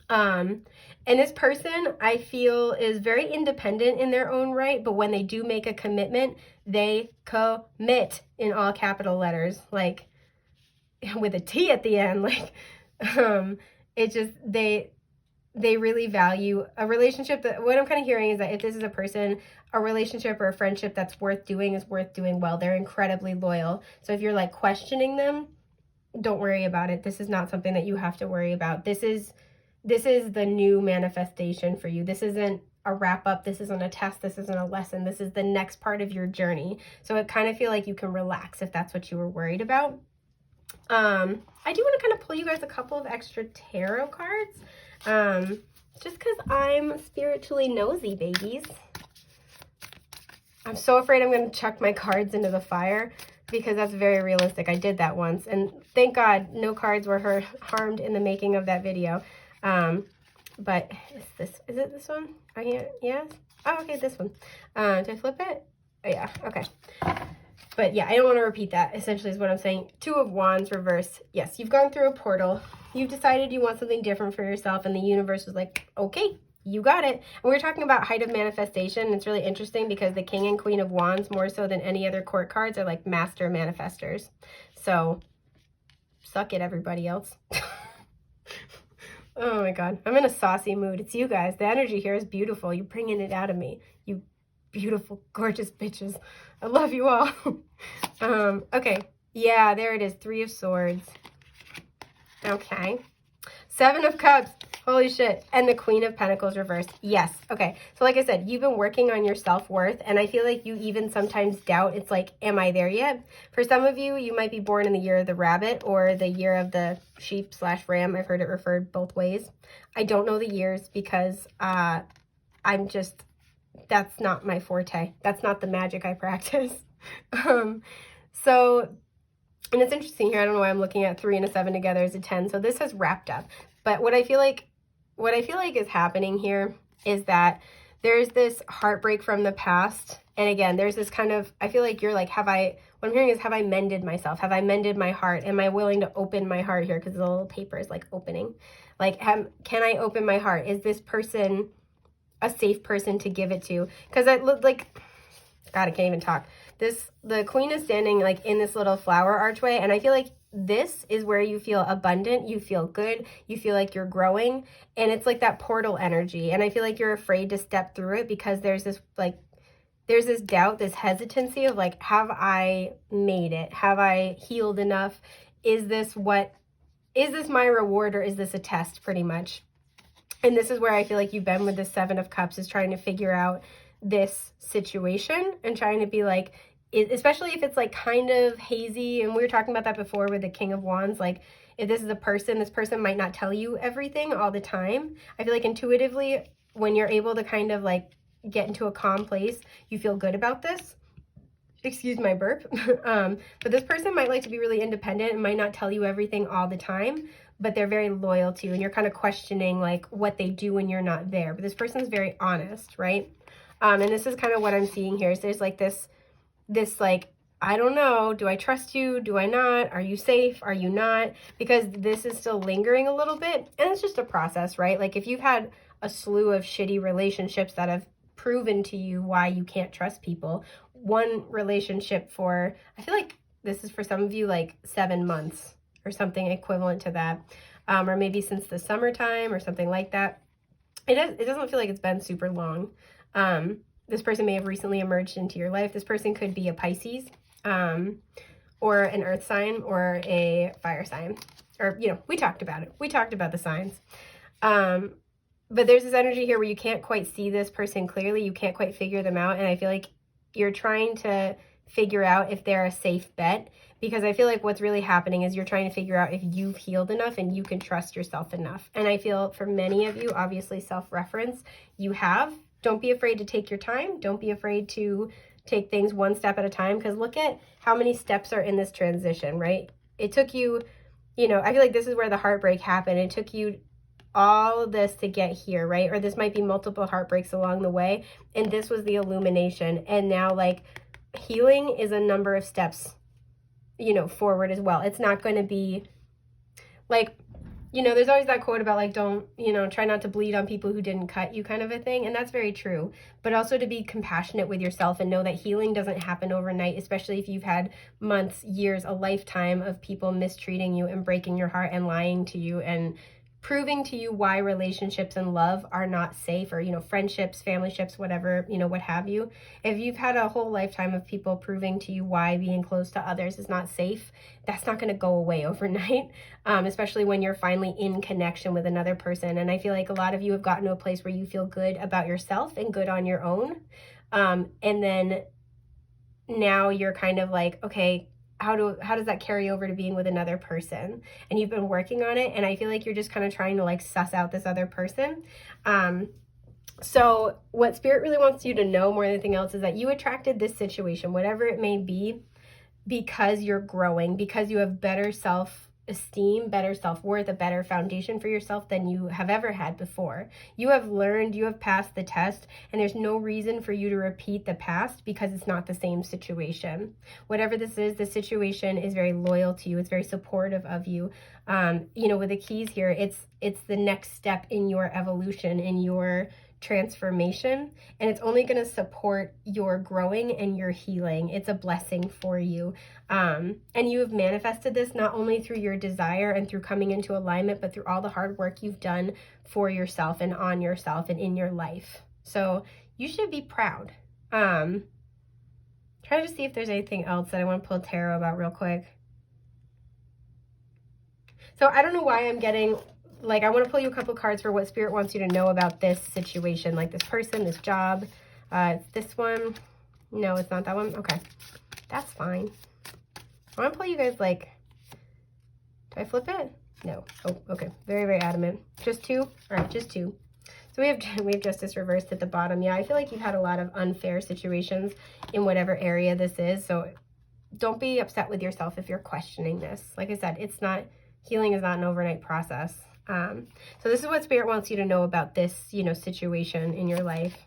And this person, I feel, is very independent in their own right, but when they do make a commitment, they commit, in all capital letters, like with a T at the end. Like, it just, they really value a relationship. That what I'm kind of hearing is that if this is a person, a relationship or a friendship that's worth doing is worth doing well. They're incredibly loyal. So if you're like questioning them, don't worry about it. This is not something that you have to worry about. This is the new manifestation for you. This isn't a wrap up. This isn't a test. This isn't a lesson. This is the next part of your journey. So I kind of feel like you can relax if that's what you were worried about. I do want to kind of pull you guys a couple of extra tarot cards. Just because I'm spiritually nosy, babies. I'm so afraid I'm going to chuck my cards into the fire, because that's very realistic. I did that once, and thank God no cards were harmed in the making of that video. But is it this one? Yes? Oh, okay, this one. Do I flip it? Oh, yeah, okay. But yeah, I don't want to repeat that, essentially is what I'm saying. 2 of Wands reversed. Yes, you've gone through a portal. You've decided you want something different for yourself, and the universe was like, okay, You got it. And we're talking about height of manifestation. It's really interesting because the King and Queen of Wands, more so than any other court cards, are like master manifestors. So suck it, everybody else. Oh my God. I'm in a saucy mood. It's you guys. The energy here is beautiful. You're bringing it out of me. You beautiful, gorgeous bitches. I love you all. Okay. Yeah, there it is. 3 of Swords. Okay. 7 of Cups. Holy shit. And the Queen of Pentacles reversed. Yes. Okay. So like I said, you've been working on your self-worth, and I feel like you even sometimes doubt. It's like, am I there yet? For some of you, you might be born in the year of the rabbit or the year of the sheep/ram. I've heard it referred both ways. I don't know the years because I'm just, that's not my forte. That's not the magic I practice. So, and it's interesting here. I don't know why I'm looking at 3 and a 7 together as a 10. So this has wrapped up. But what I feel like is happening here is that there's this heartbreak from the past. And again, there's this kind of, I feel like you're like, what I'm hearing is, have I mended myself? Have I mended my heart? Am I willing to open my heart here? Because the little paper is like opening. Like, can I open my heart? Is this person a safe person to give it to? Because I look like, God, I can't even talk. The Queen is standing like in this little flower archway, and I feel like this is where you feel abundant, you feel good, you feel like you're growing, and it's like that portal energy. And I feel like you're afraid to step through it because there's this doubt, this hesitancy of like, have I made it? Have I healed enough? Is this my reward, or is this a test, pretty much? And this is where I feel like you've been with the 7 of Cups, is trying to figure out this situation and trying to be like, especially if it's like kind of hazy. And we were talking about that before with the King of Wands. Like, if this is a person, this person might not tell you everything all the time. I feel like intuitively, when you're able to kind of like get into a calm place, you feel good about this. Excuse my burp. But this person might like to be really independent and might not tell you everything all the time, but they're very loyal to you, and you're kind of questioning like what they do when you're not there. But this person's very honest, right? And this is kind of what I'm seeing here. Is there's like this like, I don't know, do I trust you? Do I not? Are you safe? Are you not? Because this is still lingering a little bit, and it's just a process, right? Like, if you've had a slew of shitty relationships that have proven to you why you can't trust people, one relationship for, I feel like this is for some of you like 7 months or something equivalent to that, or maybe since the summertime or something like that. It doesn't feel like it's been super long. This person may have recently emerged into your life. This person could be a Pisces, or an earth sign, or a fire sign, or, you know, we talked about it. We talked about the signs. But there's this energy here where you can't quite see this person clearly. You can't quite figure them out. And I feel like you're trying to figure out if they're a safe bet, because I feel like what's really happening is you're trying to figure out if you've healed enough and you can trust yourself enough. And I feel for many of you, obviously self-reference, you have. Don't be afraid to take your time. Don't be afraid to take things one step at a time, because look at how many steps are in this transition, right? It took you, you know, I feel like this is where the heartbreak happened. It took you all of this to get here, right? Or this might be multiple heartbreaks along the way, and this was the illumination. And now, like, healing is a number of steps, you know, forward as well. It's not going to be like, you know, there's always that quote about like, don't, you know, try not to bleed on people who didn't cut you, kind of a thing. And that's very true. But also to be compassionate with yourself and know that healing doesn't happen overnight, especially if you've had months, years, a lifetime of people mistreating you and breaking your heart and lying to you and proving to you why relationships and love are not safe, or, you know, friendships, family ships, whatever, you know, what have you. If you've had a whole lifetime of people proving to you why being close to others is not safe, that's not going to go away overnight, especially when you're finally in connection with another person. And I feel like a lot of you have gotten to a place where you feel good about yourself and good on your own. And then now you're kind of like, okay, how does that carry over to being with another person? And you've been working on it, and I feel like you're just kind of trying to like suss out this other person. So what Spirit really wants you to know more than anything else is that you attracted this situation, whatever it may be, because you're growing, because you have better self esteem, better self-worth, a better foundation for yourself than you have ever had before. You have learned, you have passed the test, and there's no reason for you to repeat the past because it's not the same situation. Whatever this is, the situation is very loyal to you. It's very supportive of you. You know, with the keys here, it's the next step in your evolution, in your transformation, and it's only going to support your growing and your healing. It's a blessing for you. And you have manifested this not only through your desire and through coming into alignment, but through all the hard work you've done for yourself and on yourself and in your life. So you should be proud. Try to see if there's anything else that I want to pull tarot about real quick. So I don't know why I'm getting, like, I want to pull you a couple cards for what Spirit wants you to know about this situation, like this person, this job. It's this one. No, it's not that one. Okay, that's fine. I want to pull you guys, like, do I flip it? No. Oh, okay. Very, very adamant. Just two? All right, just two. So we have Justice reversed at the bottom. Yeah, I feel like you've had a lot of unfair situations in whatever area this is. So don't be upset with yourself if you're questioning this. Like I said, it's not, healing is not an overnight process. So this is what Spirit wants you to know about this, you know, situation in your life.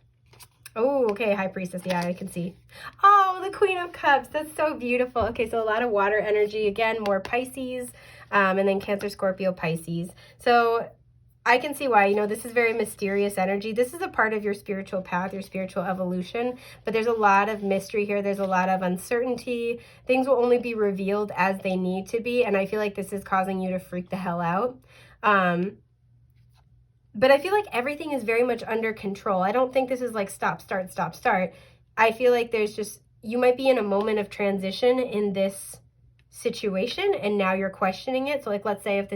Oh, okay, High Priestess. Yeah, I can see. Oh, the Queen of Cups. That's so beautiful. Okay, so a lot of water energy. Again, more Pisces, and then Cancer, Scorpio, Pisces. So I can see why. You know, this is very mysterious energy. This is a part of your spiritual path, your spiritual evolution, but there's a lot of mystery here. There's a lot of uncertainty. Things will only be revealed as they need to be, and I feel like this is causing you to freak the hell out. But I feel like everything is very much under control. I don't think this is like stop, start, stop, start. I feel like there's just, you might be in a moment of transition in this situation and now you're questioning it. So like, let's say if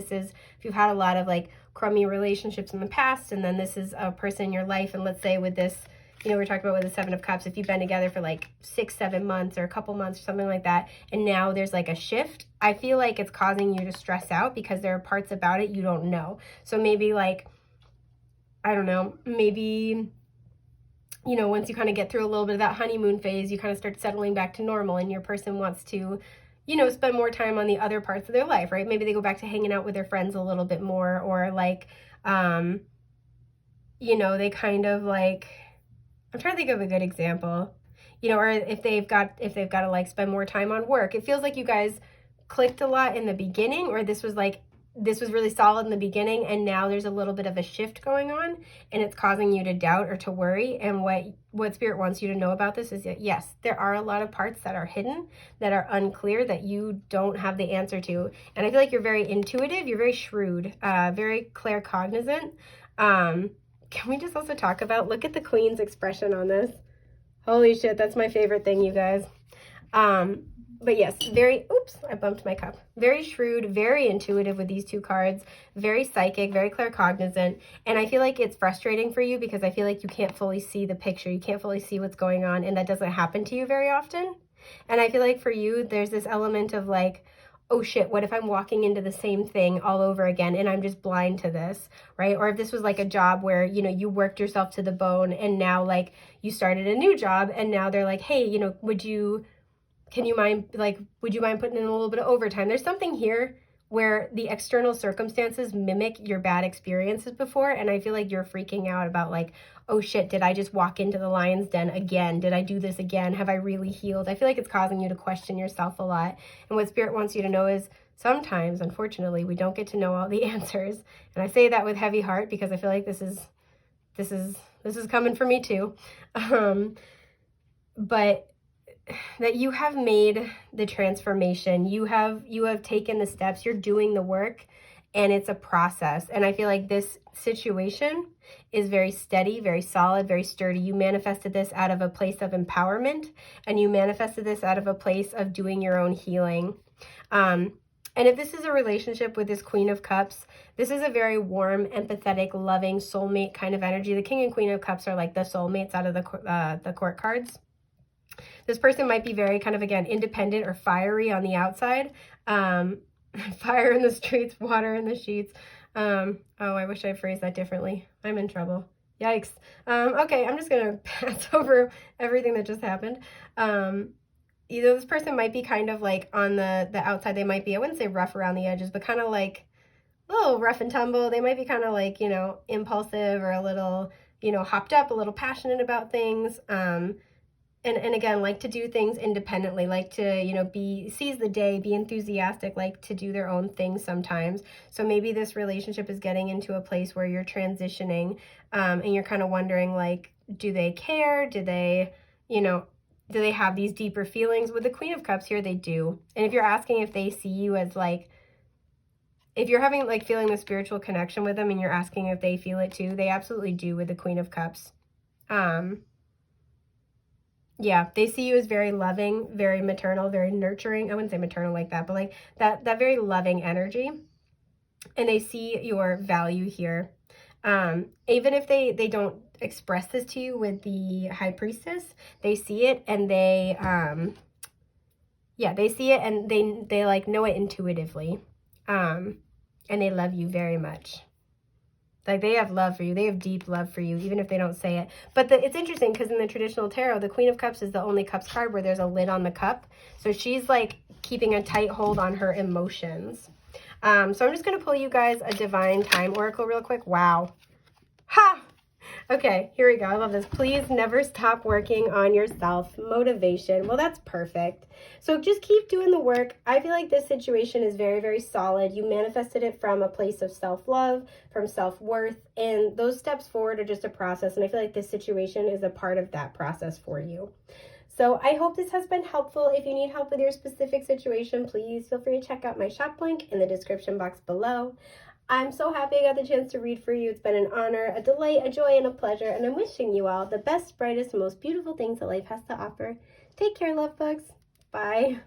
you've had a lot of like crummy relationships in the past and then this is a person in your life, and let's say with this, you know, we're talking about with the Seven of Cups, if you've been together for like 6-7 months or a couple months or something like that, and now there's like a shift, I feel like it's causing you to stress out because there are parts about it you don't know. So maybe like, I don't know, maybe, you know, once you kind of get through a little bit of that honeymoon phase, you kind of start settling back to normal and your person wants to, you know, spend more time on the other parts of their life, right? Maybe they go back to hanging out with their friends a little bit more, or like, you know, they kind of like, I'm trying to think of a good example, you know, or if they've got to like spend more time on work. It feels like you guys clicked a lot in the beginning, or this was really solid in the beginning and now there's a little bit of a shift going on and it's causing you to doubt or to worry. And what Spirit wants you to know about this is that yes, there are a lot of parts that are hidden, that are unclear, that you don't have the answer to. And I feel like you're very intuitive, you're very shrewd, very claircognizant. Can we just also talk about, look at the Queen's expression on this. Holy shit, that's my favorite thing, you guys. But yes, oops, I bumped my cup. Very shrewd, very intuitive with these two cards, very psychic, very claircognizant. And I feel like it's frustrating for you because I feel like you can't fully see the picture. You can't fully see what's going on, and that doesn't happen to you very often. And I feel like for you, there's this element of like, oh shit, what if I'm walking into the same thing all over again and I'm just blind to this, right? Or if this was like a job where, you know, you worked yourself to the bone and now like you started a new job and now they're like, hey, you know, would you mind putting in a little bit of overtime? There's something here where the external circumstances mimic your bad experiences before, and I feel like you're freaking out about like, oh shit, did I just walk into the lion's den again? Did I do this again? Have I really healed? I feel like it's causing you to question yourself a lot. And what Spirit wants you to know is sometimes, unfortunately, we don't get to know all the answers. And I say that with heavy heart because I feel like this is coming for me too. But that you have made the transformation, you have taken the steps, you're doing the work, and it's a process. And I feel like this situation is very steady, very solid, very sturdy. You manifested this out of a place of empowerment, and you manifested this out of a place of doing your own healing. And if this is a relationship with this Queen of Cups, this is a very warm, empathetic, loving, soulmate kind of energy. The King and Queen of Cups are like the soulmates out of the court cards. This person might be very kind of, again, independent or fiery on the outside. Fire in the streets, water in the sheets. Oh, I wish I phrased that differently. I'm in trouble. Yikes. Okay, I'm just going to pass over everything that just happened. either this person might be kind of like on the outside, they might be, I wouldn't say rough around the edges, but kind of like a little rough and tumble. They might be kind of like, you know, impulsive or a little, you know, hopped up, a little passionate about things. And again, like to do things independently, like to, you know, seize the day, be enthusiastic, like to do their own things sometimes. So maybe this relationship is getting into a place where you're transitioning, and you're kind of wondering, like, do they care? Do they, you know, do they have these deeper feelings? With the Queen of Cups here, they do. And if you're asking if they see you as like, if you're having like feeling the spiritual connection with them and you're asking if they feel it too, they absolutely do with the Queen of Cups. Yeah, they see you as very loving, very maternal, very nurturing. I wouldn't say maternal like that, but like that very loving energy. And they see your value here. Even if they don't express this to you with the High Priestess, they see it and they they see it and they like know it intuitively. And they love you very much. Like, they have love for you. They have deep love for you, even if they don't say it. But it's interesting because in the traditional tarot, the Queen of Cups is the only cups card where there's a lid on the cup. So she's like keeping a tight hold on her emotions. So I'm just going to pull you guys a Divine Time Oracle real quick. Wow. Ha! Okay, here we go. I love this. Please never stop working on yourself. Motivation. Well, that's perfect. So just keep doing the work. I feel like this situation is very, very solid. You manifested it from a place of self-love, from self-worth, and those steps forward are just a process. And I feel like this situation is a part of that process for you. So I hope this has been helpful. If you need help with your specific situation, please feel free to check out my shop link in the description box below. I'm so happy I got the chance to read for you. It's been an honor, a delight, a joy, and a pleasure, and I'm wishing you all the best, brightest, and most beautiful things that life has to offer. Take care, love bugs. Bye.